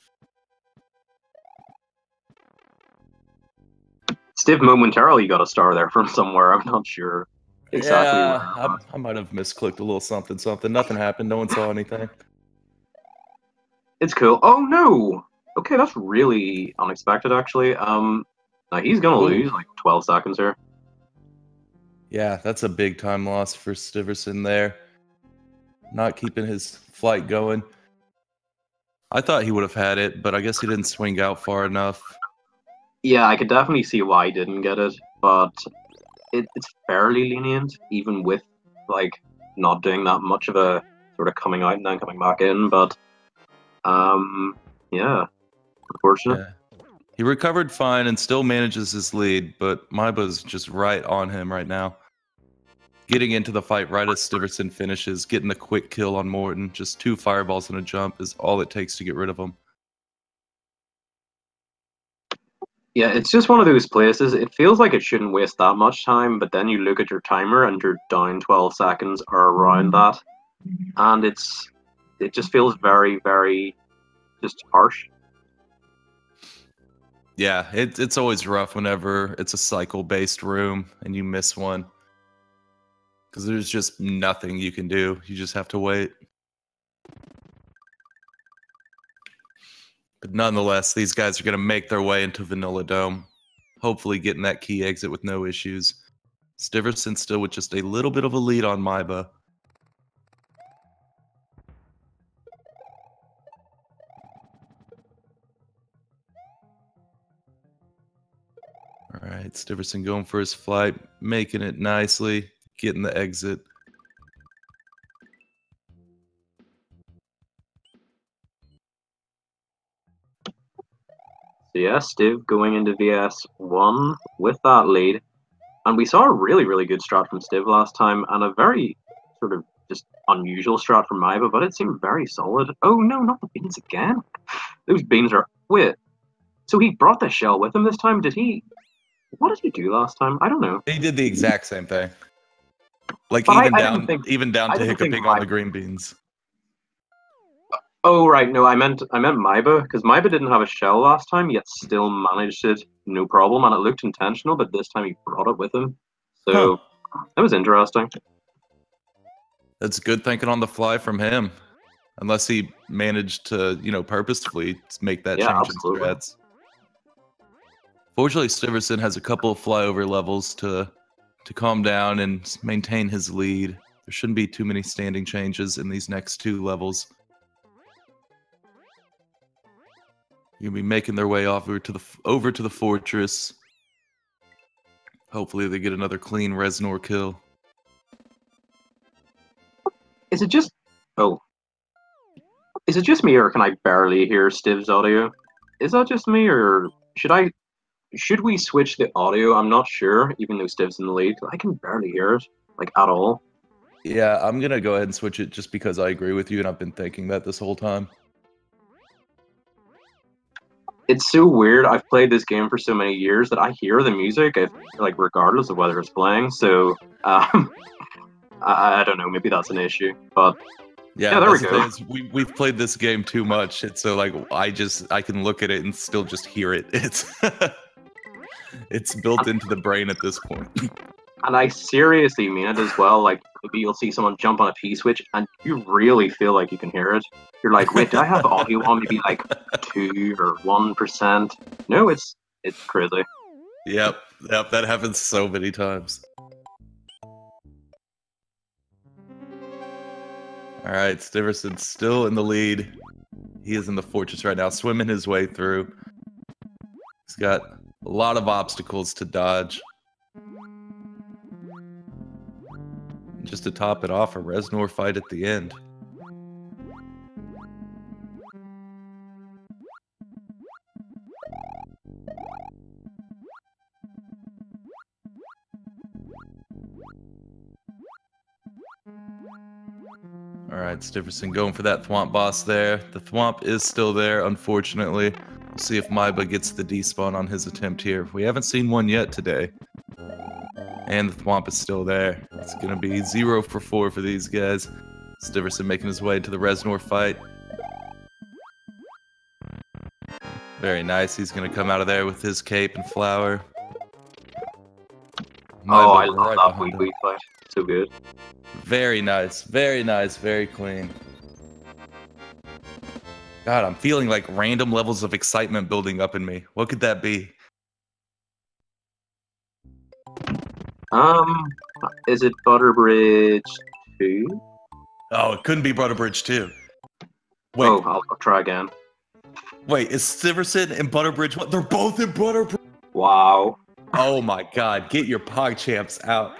Stiv momentarily got a star there from somewhere, I'm not sure exactly where. I might have misclicked a little something. Nothing happened, no one saw anything. It's cool. Oh no! Okay, that's really unexpected actually. Now he's gonna lose like 12 seconds here. Yeah, that's a big time loss for Stiverson there. Not keeping his flight going. I thought he would have had it, but I guess he didn't swing out far enough. Yeah, I could definitely see why he didn't get it, but it's fairly lenient, even with like not doing that much of a sort of coming out and then coming back in. But yeah, unfortunate. Yeah. He recovered fine and still manages his lead, but maiba's just right on him right now. Getting into the fight right as Stiverson finishes, getting the quick kill on Morton. Just 2 fireballs and a jump is all it takes to get rid of him. Yeah, it's just one of those places. It feels like it shouldn't waste that much time, but then you look at your timer and you're down 12 seconds or around that, and it just feels very, very just harsh. Yeah, it's always rough whenever it's a cycle-based room and you miss one. Because there's just nothing you can do. You just have to wait. But nonetheless, these guys are going to make their way into Vanilla Dome. Hopefully getting that key exit with no issues. Stiverson still with just a little bit of a lead on maiba. Alright, Stiverson going for his flight. Making it nicely. Getting the exit. So yeah, Stiv going into VS1 with that lead. And we saw a really, really good strat from Stiv last time, and a very sort of just unusual strat from maiba, but it seemed very solid. Oh no, not the beans again. Those beans are... Wait, so he brought the shell with him this time? Did he... What did he do last time? I don't know. He did the exact same thing. Like But even down I to didn't think hiccuping on the green beans. Oh right, no, I meant maiba because maiba didn't have a shell last time, yet still managed it no problem, and it looked intentional. But this time he brought it with him, Huh. so that was interesting. That's good thinking on the fly from him. Unless he managed to, purposefully make that Yeah, change in absolutely. strats. Fortunately, Stiverson has a couple of flyover levels to calm down and maintain his lead. There shouldn't be too many standing changes in these next 2 levels. You'll be making their way over to the fortress. Hopefully, they get another clean Reznor kill. Is it just oh, is it just me or can I barely hear Stiv's audio? Is that just me or should we switch the audio? I'm not sure, even though Stiv's in the lead. I can barely hear it, like at all. Yeah, I'm gonna go ahead and switch it just because I agree with you, and I've been thinking that this whole time. It's so weird. I've played this game for so many years that I hear the music, like regardless of whether it's playing. So I don't know. Maybe that's an issue, but yeah, there we that's the go. thing is we've played this game too much. It's so like I can look at it and still just hear it. It's it's built into the brain at this point. And I seriously mean it as well. Like maybe you'll see someone jump on a P switch, and you really feel like you can hear it. You're like, wait, do I have audio on maybe like 2 or 1%? No, it's crazy. Yep, that happens so many times. All right, Stiverson's still in the lead. He is in the fortress right now, swimming his way through. He's got a lot of obstacles to dodge. Just to top it off, a Reznor fight at the end. Alright, Stiverson going for that Thwomp boss there. The Thwomp is still there, unfortunately. We'll see if maiba gets the despawn on his attempt here. We haven't seen one yet today. And the Thwomp is still there. It's going to be 0 for 4 for these guys. Stiverson making his way to the Reznor fight. Very nice. He's going to come out of there with his cape and flower. Oh, I love that week fight. So good. Very nice. Very nice. Very clean. God, I'm feeling like random levels of excitement building up in me. What could that be? Is it Butterbridge 2? Oh, it couldn't be Butterbridge 2. Wait. Oh, I'll try again. Wait, is Stiverson and Butterbridge what? They're both in Butterbridge. Wow. Oh my god, get your PogChamps out.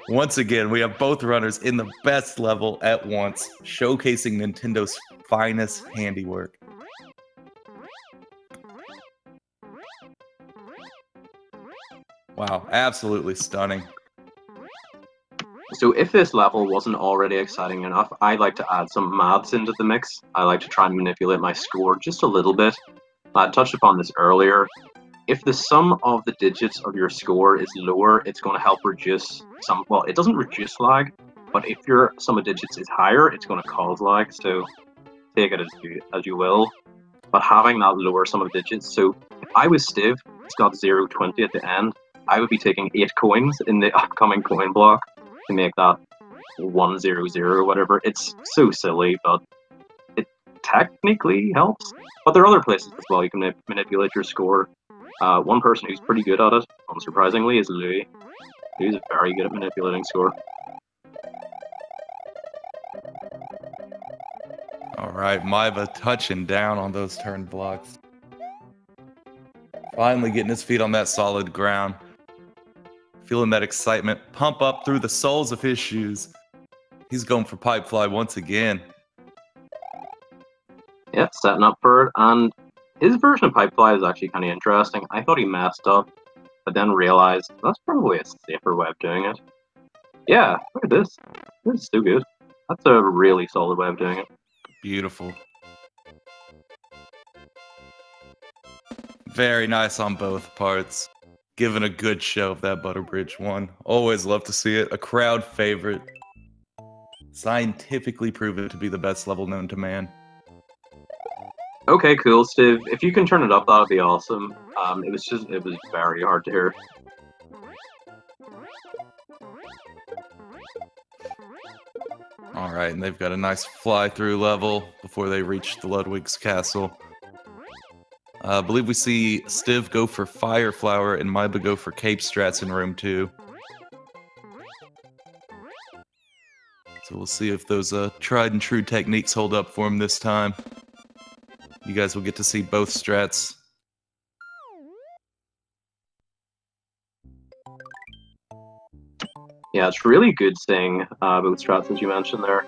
Once again, we have both runners in the best level at once, showcasing Nintendo's finest handiwork. Wow, absolutely stunning. So if this level wasn't already exciting enough, I'd like to add some maths into the mix. I like to try and manipulate my score just a little bit. I touched upon this earlier. If the sum of the digits of your score is lower, it's going to help reduce some, well, it doesn't reduce lag, but if your sum of digits is higher, it's going to cause lag, so take it as you will. But having that lower sum of digits, so if I was Stiv, it's got 0.20 at the end, I would be taking 8 coins in the upcoming coin block to make that 100 or whatever. It's so silly, but it technically helps. But there are other places as well you can manipulate your score. One person who's pretty good at it, unsurprisingly, is Louis. He's very good at manipulating score. Alright, maiba touching down on those turn blocks. Finally getting his feet on that solid ground. Feeling that excitement pump up through the soles of his shoes. He's going for pipe fly once again. Yeah, setting up for it, and his version of pipe fly is actually kind of interesting. I thought he messed up, but then realized that's probably a safer way of doing it. Yeah, look at this. This is so good. That's a really solid way of doing it. Beautiful. Very nice on both parts. giving a good show of that Butter Bridge one. Always love to see it. A crowd favorite. Scientifically proven to be the best level known to man. Okay, cool, Steve. If you can turn it up, that'd be awesome. It was very hard to hear. Alright, and they've got a nice fly-through level before they reach the Ludwig's castle. I believe we see Stiv go for Fire Flower and maiba go for Cape Strats in room 2. So we'll see if those tried and true techniques hold up for him this time. You guys will get to see both strats. Yeah, it's really good seeing both strats, as you mentioned there.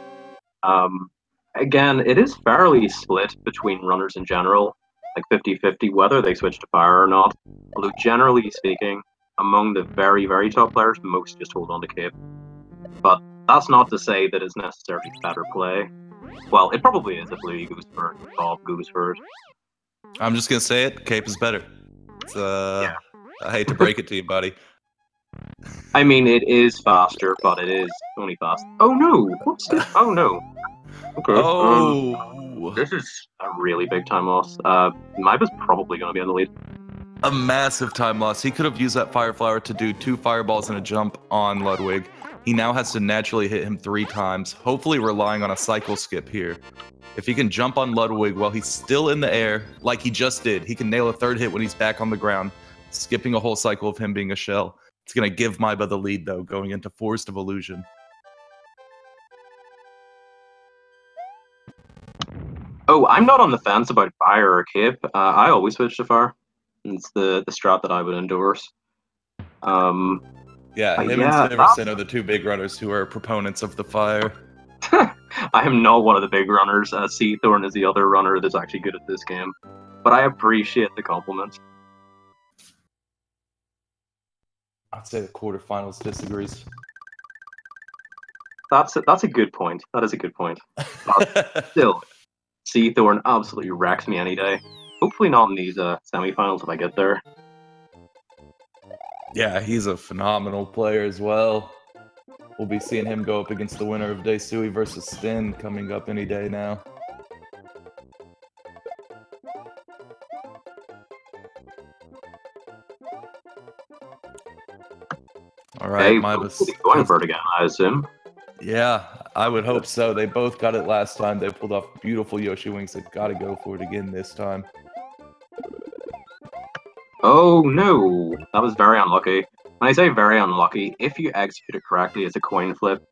Again, it is fairly split between runners in general, like 50-50, whether they switch to fire or not. Although, generally speaking, among the very, very top players, most just hold on to Cape. But that's not to say that it's necessarily better play. Well, it probably is if Louis goes for it, Bob goes for it. I'm just going to say it, Cape is better. It's, Yeah. I hate to break it to you, buddy. I mean, it is faster, but it is only fast. Oh no! Whoops! Oh no! Okay. Oh! This is a really big time loss. maiba's probably going to be on the lead. A massive time loss. He could have used that Fire Flower to do 2 fireballs and a jump on Ludwig. He now has to naturally hit him 3 times, hopefully relying on a cycle skip here. If he can jump on Ludwig while he's still in the air, like he just did, he can nail a 3rd hit when he's back on the ground, skipping a whole cycle of him being a shell. It's going to give maiba the lead, though, going into Forest of Illusion. Oh, I'm not on the fence about fire or cape. I always switch to fire. It's the strat that I would endorse. Yeah, him and stiverson are the 2 big runners who are proponents of the fire. I am not one of the big runners. Seathorn is the other runner that's actually good at this game. But I appreciate the compliment. I'd say the quarterfinals disagrees. That's a good point. That is a good point. Still, Seathorn absolutely wrecks me any day. Hopefully not in these semifinals if I get there. Yeah, he's a phenomenal player as well. We'll be seeing him go up against the winner of Daisui versus Stin coming up any day now. All right, maiba's going for it again, I assume. Yeah, I would hope so. They both got it last time. They pulled off beautiful Yoshi wings. They've got to go for it again this time. Oh no, that was very unlucky. When I say very unlucky, if you execute it correctly, it's a coin flip.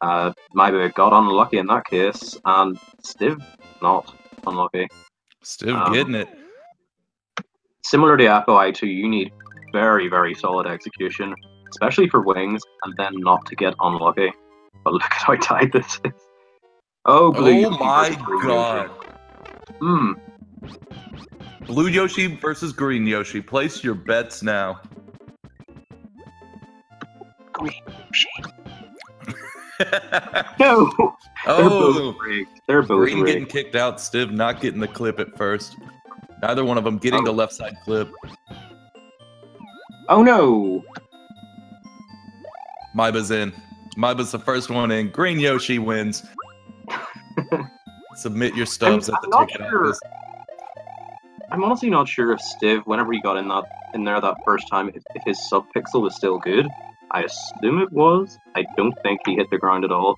maiba got unlucky in that case, and Stiv not unlucky. Stiv getting it. Similar to FOI2, you need very, very solid execution, especially for wings, and then not to get unlucky. But look at how tight this is. Oh, blue my god. Hmm. Blue Yoshi versus green Yoshi. Place your bets now. Green Yoshi. No! They're both rigged. They're both green rigged. Getting kicked out, Stiv not getting the clip at first. Neither one of them getting the left side clip. Oh no! maiba's in. maiba's the first one in. Green Yoshi wins. Submit your stubs at the ticket office. I'm honestly not sure if Stiv, whenever he got in there that first time, if his sub-pixel was still good. I assume it was. I don't think he hit the ground at all.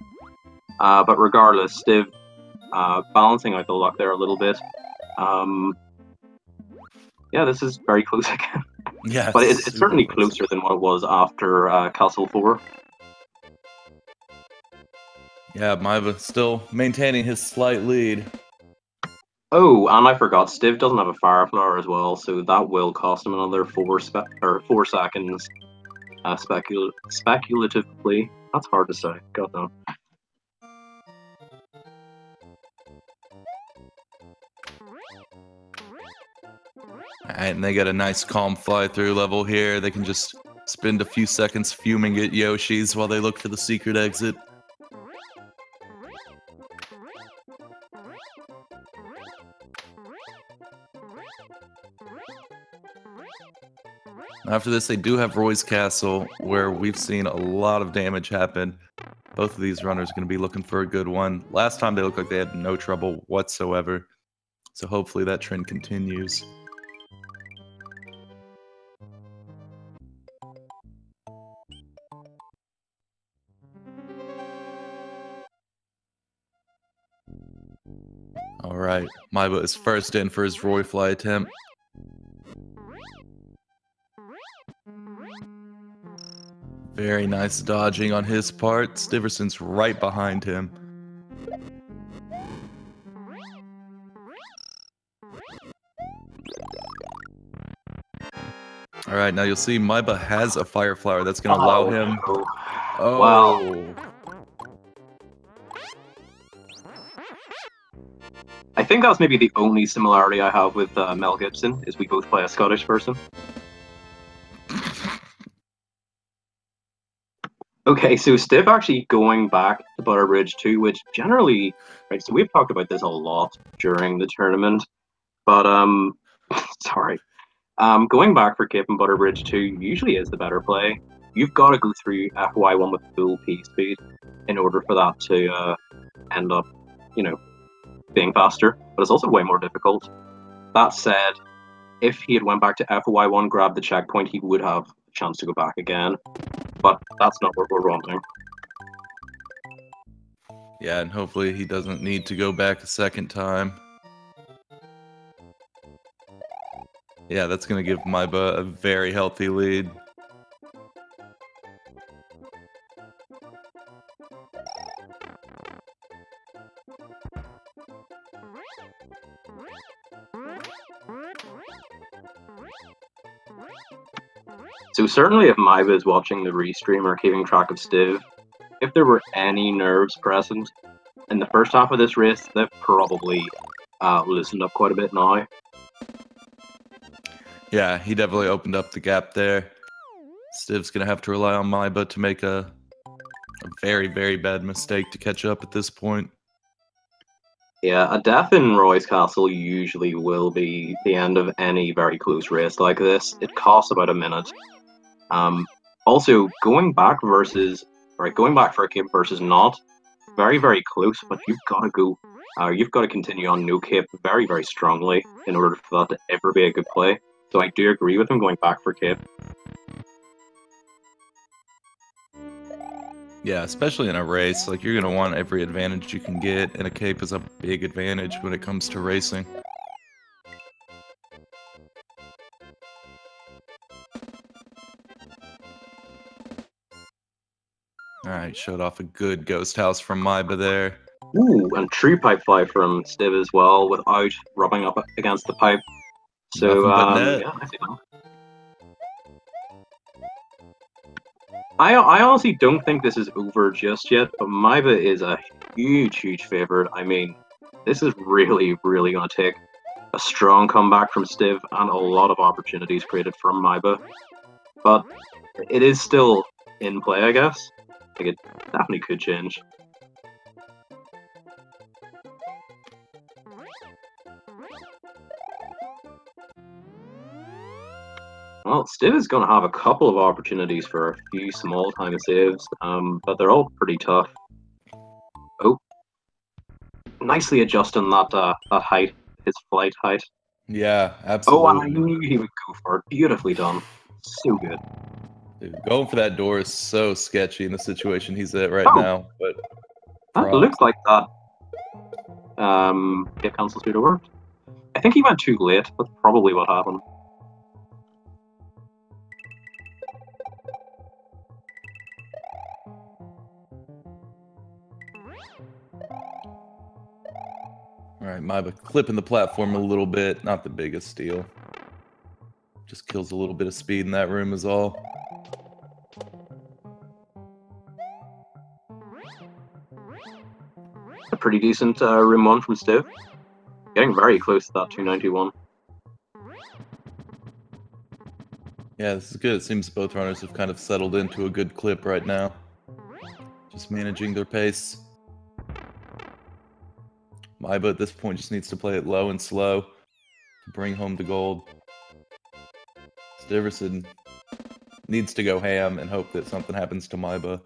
But regardless, Stiv balancing out the luck there a little bit. Yeah, this is very close again. Yeah, but it's certainly closer than what it was after Castle 4. Yeah, maiba still maintaining his slight lead. Oh, and I forgot, Stiv doesn't have a Fire Flower as well, so that will cost him another 4 seconds. Speculatively. That's hard to say. God damn. Alright, and they get a nice calm fly-through level here. They can just spend a few seconds fuming at Yoshi's while they look for the secret exit. After this, they do have Roy's Castle, where we've seen a lot of damage happen. Both of these runners are going to be looking for a good one. Last time they looked like they had no trouble whatsoever. So hopefully that trend continues. Alright, maiba is first in for his Roy fly attempt. Very nice dodging on his part. Stiverson's right behind him. Alright, now you'll see maiba has a fire flower that's going to allow him... Oh! Wow. I think that's maybe the only similarity I have with Mel Gibson, is we both play a Scottish person. Okay, so Stiv actually going back to Butterbridge 2, which generally, right, so we've talked about this a lot during the tournament, but, sorry. Going back for Kip and Butterbridge 2 usually is the better play. You've got to go through FY1 with full P speed in order for that to end up, you know, being faster, but it's also way more difficult. That said, if he had went back to FY1, grabbed the checkpoint, he would have a chance to go back again. But that's not what we're wanting. Yeah, and hopefully he doesn't need to go back a second time. Yeah, that's going to give maiba a very healthy lead. So certainly if maiba is watching the restream or keeping track of Stiv, if there were any nerves present in the first half of this race, they've probably loosened up quite a bit now. Yeah, he definitely opened up the gap there. Stiv's going to have to rely on maiba to make a very, very bad mistake to catch up at this point. Yeah, a death in Roy's Castle usually will be the end of any very close race like this. It costs about a minute. Also, going back for a cape versus not, very, very close, but you've got to go, you've got to continue on no cape very, very strongly in order for that to ever be a good play. So I do agree with him going back for cape. Yeah, especially in a race, like you're going to want every advantage you can get, and a cape is a big advantage when it comes to racing. Alright, showed off a good ghost house from maiba there. Ooh, and true pipe fly from Stiv as well, without rubbing up against the pipe. So, yeah, I see that. I honestly don't think this is over just yet, but maiba is a huge, huge favorite. I mean, this is really, really going to take a strong comeback from Stiv and a lot of opportunities created from maiba. But it is still in play, I guess. Like, it definitely could change. Well, Stiv is going to have a couple of opportunities for a few small time saves, but they're all pretty tough. Oh, nicely adjusting that that height, his flight height. Yeah, absolutely. Oh, and I knew he would go for it. Beautifully done. So good. Dude, going for that door is so sketchy in the situation he's at right now. But that looks like that. Get cancel speed worked. I think he went too late. That's probably what happened. Alright, maiba clipping the platform a little bit. Not the biggest deal. Just kills a little bit of speed in that room is all. A pretty decent room 1 from Stiv. Getting very close to that 291. Yeah, this is good. It seems both runners have kind of settled into a good clip right now. Just managing their pace. maiba at this point just needs to play it low and slow to bring home the gold. Stiverson needs to go ham and hope that something happens to Maiba.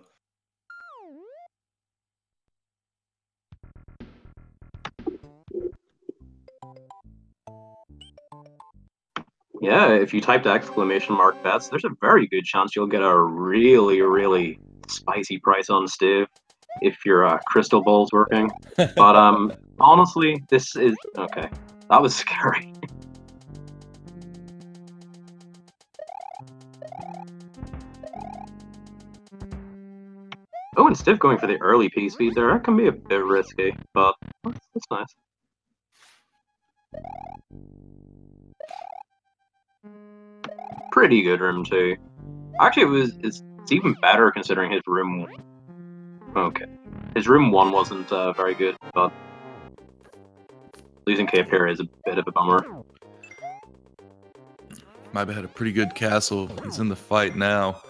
Yeah, if you typed exclamation mark bets, there's a very good chance you'll get a really, really spicy price on Stiv if your crystal ball's working. But honestly, this is okay. That was scary. Oh, and Stiv going for the early P speed there, that can be a bit risky, but that's nice. Pretty good room 2. Actually, it's even better considering his room 1. Okay. His room 1 wasn't very good, but losing Cape here is a bit of a bummer. Maiba had a pretty good castle. He's in the fight now.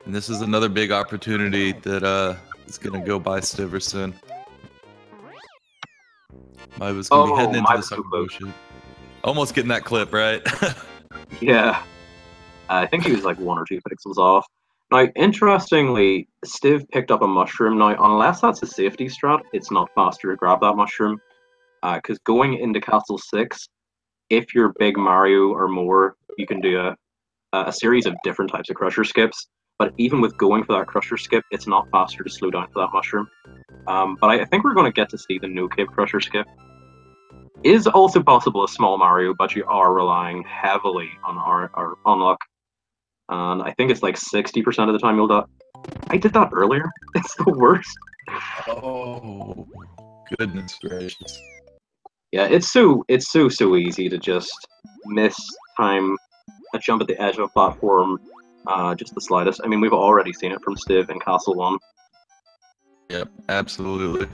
And this is another big opportunity that is going to go by Stiverson. Maiba's going to be heading into the second bullshit. Almost getting that clip, right? Yeah. I think he was like 1 or 2 pixels off. Now, interestingly, Stiv picked up a mushroom. Now, unless that's a safety strat, it's not faster to grab that mushroom. Because going into Castle 6, if you're Big Mario or more, you can do a series of different types of crusher skips. But even with going for that crusher skip, it's not faster to slow down for that mushroom. But I think we're going to get to see the no cape crusher skip. Is also possible a small Mario, but you are relying heavily on our luck. And I think it's like 60% of the time you'll die. I did that earlier. It's the worst. Oh, goodness gracious. Yeah, it's so easy to just miss time a jump at the edge of a platform, just the slightest. I mean, we've already seen it from Stiv in Castle 1. Yep, absolutely.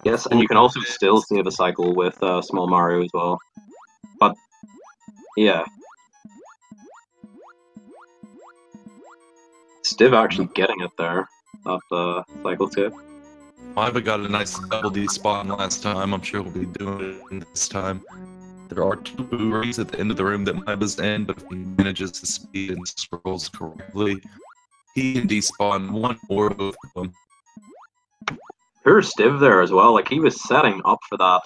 Yes, and you can also still save a cycle with Small Mario as well. But, yeah. Stiv actually getting it there, that cycle tip. Maiba got a nice double D spawn last time. I'm sure he'll be doing it this time. There are 2 boomerangs at the end of the room that Maiba's in, but if he manages to speed and scrolls correctly, he can despawn 1 or both of them. Poor Stiv there as well. Like, he was setting up for that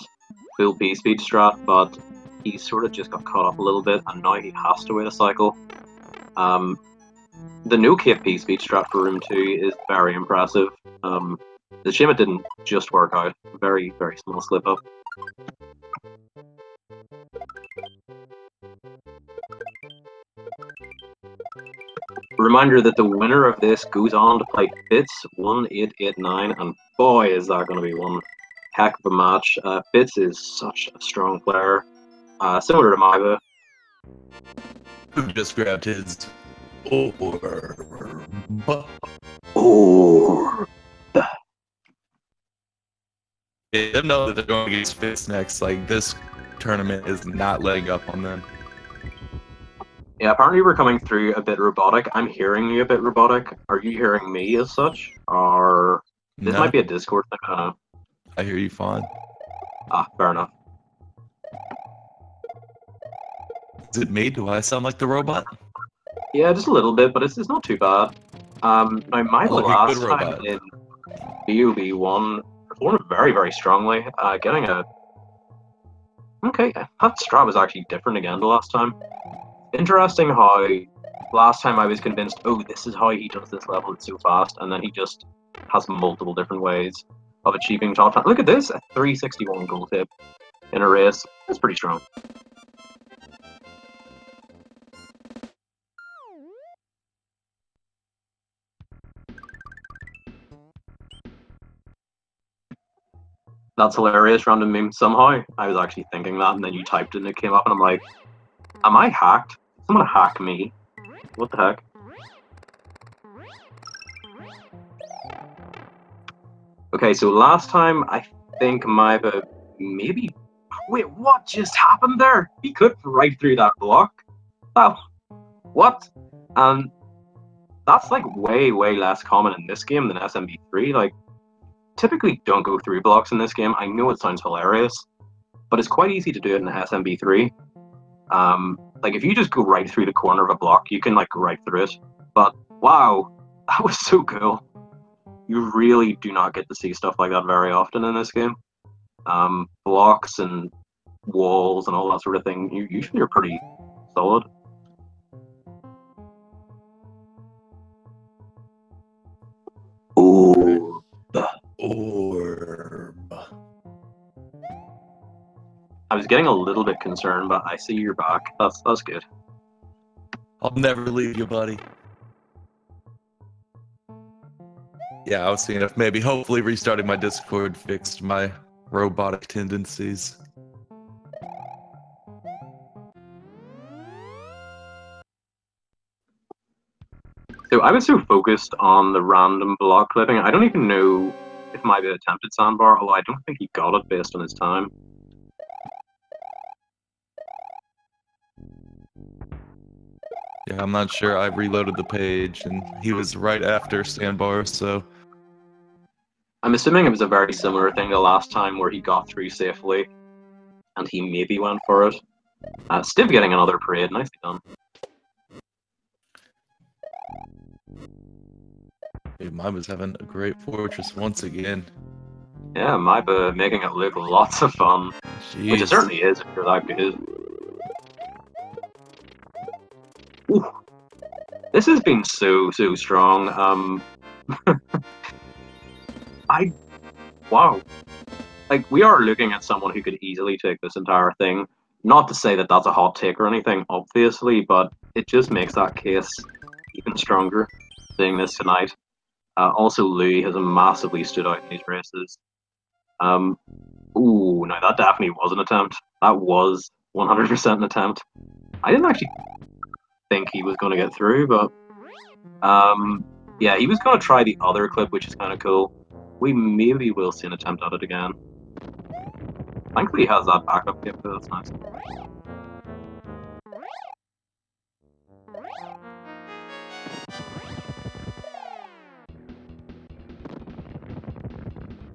full P speed strat, but he sort of just got caught up a little bit, and now he has to wait a cycle. The no cape P speed strat for room 2 is very impressive. The shame it didn't just work out. Very, very small slip up. Reminder that the winner of this goes on to play Fitz 1889, and boy is that going to be one heck of a match. Fitz is such a strong player, similar to Maiba. Who just grabbed his orb. They know that they're going against Fitz next. Like, this tournament is not letting up on them. Yeah, apparently we're coming through a bit robotic. I'm hearing you a bit robotic. Are you hearing me as such? Or this might be a Discord thing, I don't know. I hear you fine. Ah, fair enough. Is it me? Do I sound like the robot? Yeah, just a little bit, but it's not too bad. Now, my last time in BOB1 performed very, very strongly. Getting a... Okay, that strat was actually different again the last time. Interesting how last time I was convinced, oh, this is how he does this level, it's so fast, and then he just has multiple different ways of achieving top 10. Look at this, a 361 goal tip in a race. That's pretty strong. That's hilarious, random meme. Somehow, I was actually thinking that, and then you typed it and it came up, and I'm like, am I hacked? Someone hack me. What the heck? Okay, so last time, I think Maiba maybe... Wait, what just happened there? He could right through that block. Oh, what? And that's like way, way less common in this game than SMB3. Like, typically don't go through blocks in this game. I know it sounds hilarious, but it's quite easy to do it in SMB3. Like if you just go right through the corner of a block, you can like go right through it. But wow, that was so cool. You really do not get to see stuff like that very often in this game. Blocks and walls and all that sort of thing. You usually are pretty solid. Ooh, the Orb. I was getting a little bit concerned, but I see you're back. That's good. I'll never leave you, buddy. Yeah, I was seeing if maybe hopefully restarting my Discord fixed my robotic tendencies. So I was so focused on the random block clipping, I don't even know if Maiba attempted sandbar, although I don't think he got it based on his time. Yeah, I'm not sure. I reloaded the page and he was right after sandbar, so... I'm assuming it was a very similar thing the last time where he got through safely and he maybe went for it. Stiv getting another parade, nicely done. Dude, Maiba's having a great fortress once again. Yeah, Maiba making it look lots of fun. Jeez. Which it certainly is if you're that good. Ooh. This has been so strong. Wow. Like, we are looking at someone who could easily take this entire thing. Not to say that that's a hot take or anything, obviously, but it just makes that case even stronger, seeing this tonight. Also, Louis has massively stood out in these races. Ooh, no, that definitely was an attempt. That was 100% an attempt. I didn't actually think he was going to get through, but yeah, he was going to try the other clip, which is kind of cool. We maybe will see an attempt at it again. Thankfully, he has that backup kit, but that's nice.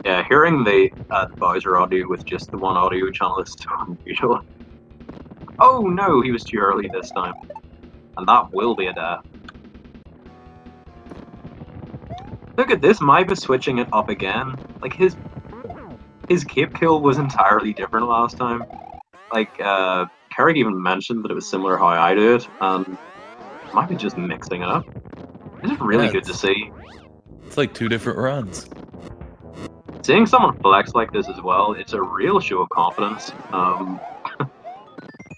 Yeah, hearing the Bowser audio with just the one audio channel is so unusual. Oh no, he was too early this time. And that will be a death. Look at this, Maiba switching it up again. Like, his cape kill was entirely different last time. Like, Carrick even mentioned that it was similar how I do it, and Maiba just mixing it up. This is really good to see. It's like two different runs. Seeing someone flex like this as well, it's a real show of confidence.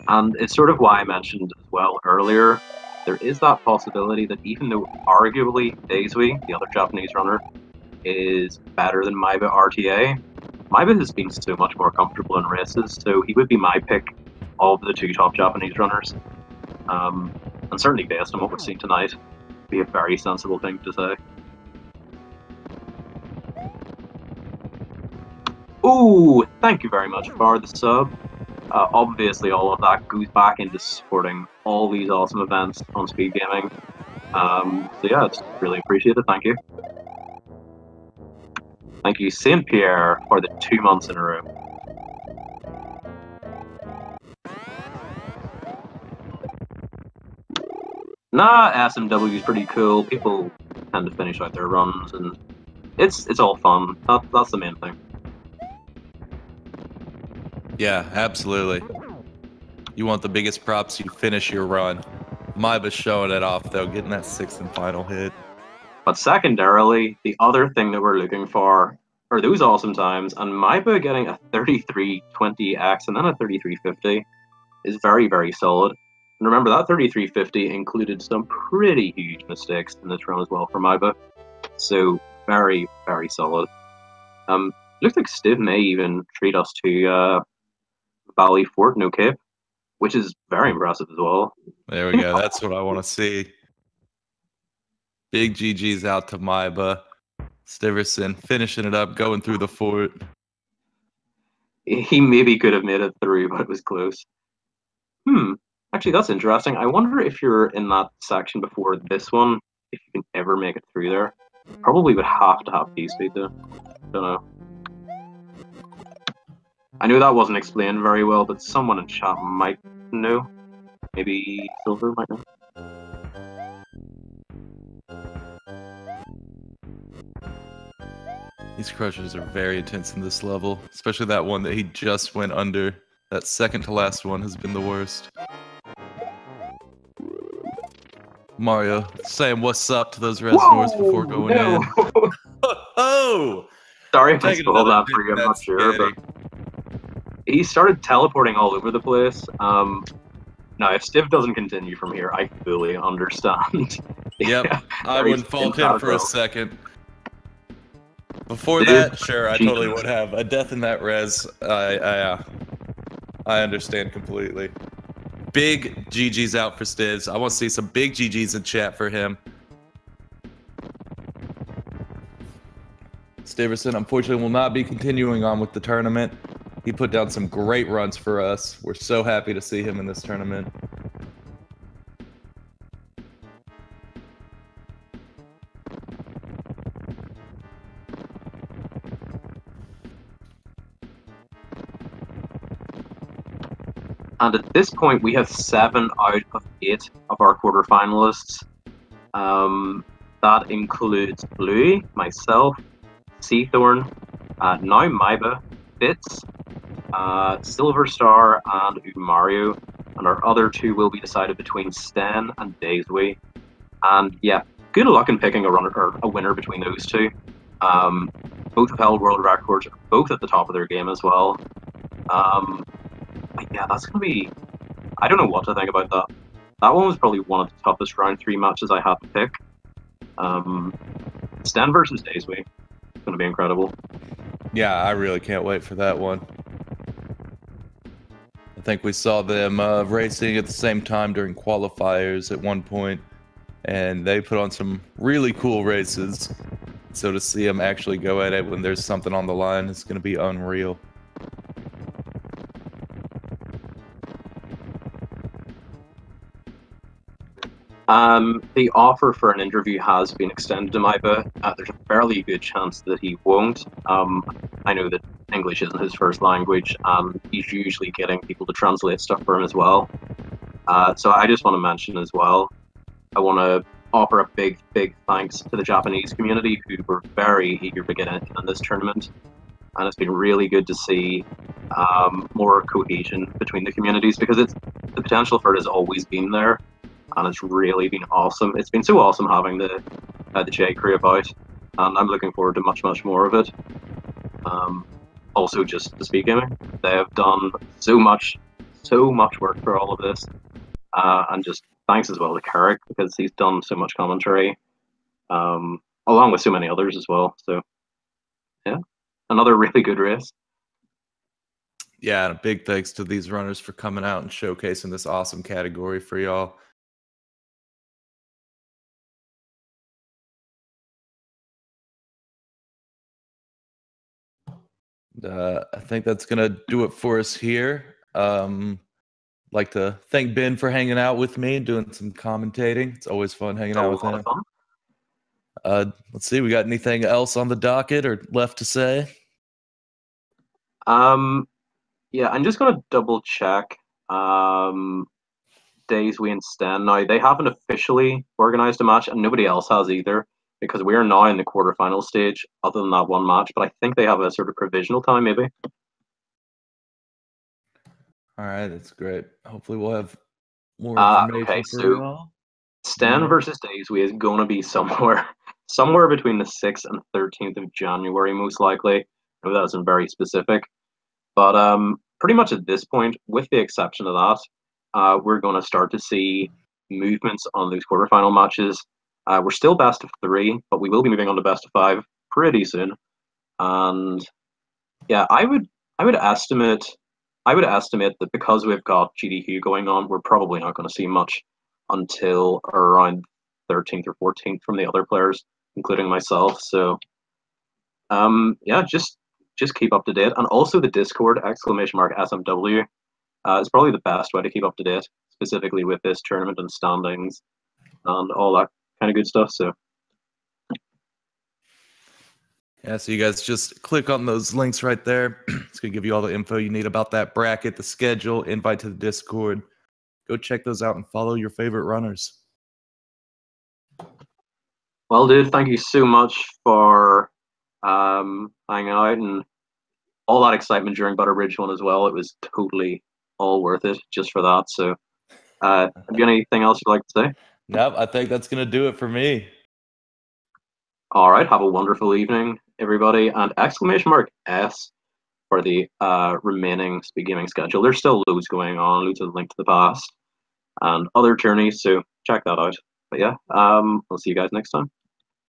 And it's sort of why I mentioned as well earlier, there is that possibility that even though arguably Daisui, the other Japanese runner, is better than Maiba RTA, Maiba has been so much more comfortable in races, so he would be my pick of the two top Japanese runners. And certainly based on what we've seen tonight, be a very sensible thing to say. Ooh, thank you very much for the sub. Obviously, all of that goes back into supporting all these awesome events on Speed Gaming. So yeah, it's really appreciated. Thank you. Thank you, Saint Pierre, for the 2 months in a row. Nah, SMW is pretty cool. People tend to finish out their runs, and it's all fun. That's the main thing. Yeah, absolutely. You want the biggest props, you finish your run. Maiba's showing it off, though, getting that 6th and final hit. But secondarily, the other thing that we're looking for are those awesome times, and Maiba getting a 33.20x and then a 33.50 is very, very solid. And remember, that 33.50 included some pretty huge mistakes in this run as well for Maiba. So, very, very solid. Looks like Stiv may even treat us to Valley Fort no cape, which is very impressive as well. There we go. That's what I want to see. Big GG's out to Maiba. Stiverson finishing it up, going through the fort. He maybe could have made it through, but it was close. Actually, that's interesting. I wonder if you're in that section before this one, if you can ever make it through there. Probably would have to have P-Speed though. Don't know. I know that wasn't explained very well, but someone in chat might know. Maybe silver might know. These crushers are very intense in this level, especially that one that he just went under. That second to last one has been the worst. Mario saying what's up to those Resnors before going in. Oh! Sorry if I spoiled that for you, I'm not sure, but he started teleporting all over the place. Now, if Stiv doesn't continue from here, I fully understand. Yep, I wouldn't fault him for a second. Before that, sure, I totally would have. A death in that res, I understand completely. Big GG's out for Stivs. I want to see some big GG's in chat for him. Stiverson, unfortunately, will not be continuing on with the tournament. He put down some great runs for us. We're so happy to see him in this tournament. And at this point, we have 7 out of 8 of our quarterfinalists. That includes Bluey, myself, Seathorn, now Maiba, Fitz, Silver Star, and Mario. And our other 2 will be decided between Sten and Daisy. And yeah, good luck in picking a winner between those 2. Both have held world records, both at the top of their game as well. Yeah, that's going to be... I don't know what to think about that. That one was probably one of the toughest round 3 matches I had to pick. Sten versus Daisy. It's going to be incredible. Yeah, I really can't wait for that one. I think we saw them racing at the same time during qualifiers at one point, and they put on some really cool races. So to see them actually go at it when there's something on the line is going to be unreal. The offer for an interview has been extended to Maiba. There's a fairly good chance that he won't. I know that English isn't his first language, and he's usually getting people to translate stuff for him as well. So I just want to mention as well, I want to offer a big thanks to the Japanese community who were very eager to get in this tournament. And it's been really good to see more cohesion between the communities, because the potential for it has always been there. And it's really been awesome. It's been so awesome having the J crew about, and I'm looking forward to much more of it. Also, just the Speed Gaming, they have done so much work for all of this, and just thanks as well to Carrick, because he's done so much commentary, along with so many others as well. So yeah, another really good race. Yeah, and a big thanks to these runners for coming out and showcasing this awesome category for y'all. I think that's going to do it for us here. Like to thank Ben for hanging out with me and doing some commentating. It's always fun hanging out with him. Let's see, we got anything else on the docket or left to say? Yeah, I'm just going to double check Daisy and Sten. Now, they haven't officially organized a match, and nobody else has either, because we are now in the quarterfinal stage, other than that one match, but I think they have a sort of provisional time, maybe. All right, that's great. Hopefully we'll have more information for you all. Sten versus Daisy is going to be somewhere between the 6th and 13th of January, most likely. I know that isn't very specific. But pretty much at this point, with the exception of that, we're going to start to see movements on those quarterfinal matches. We're still best of 3, but we will be moving on to best of 5 pretty soon. And yeah, I would estimate that because we've got GDQ going on, we're probably not going to see much until around 13th or 14th from the other players, including myself. So yeah, just keep up to date. And also the Discord, !SMW, is probably the best way to keep up to date, specifically with this tournament and standings and all that kind of good stuff. So yeah, so you guys just click on those links right there. It's going to give you all the info you need about that bracket, the schedule, invite to the Discord. Go check those out and follow your favorite runners. Well, dude, thank you so much for hanging out and all that excitement during Butter Bridge one as well. It was totally all worth it just for that. So, have you anything else you'd like to say? Nope, I think that's going to do it for me. All right, have a wonderful evening, everybody, and !S for the remaining Speed Gaming schedule. There's still loads going on, loads of Link to the Past and other journeys, so check that out. But yeah, I'll see you guys next time.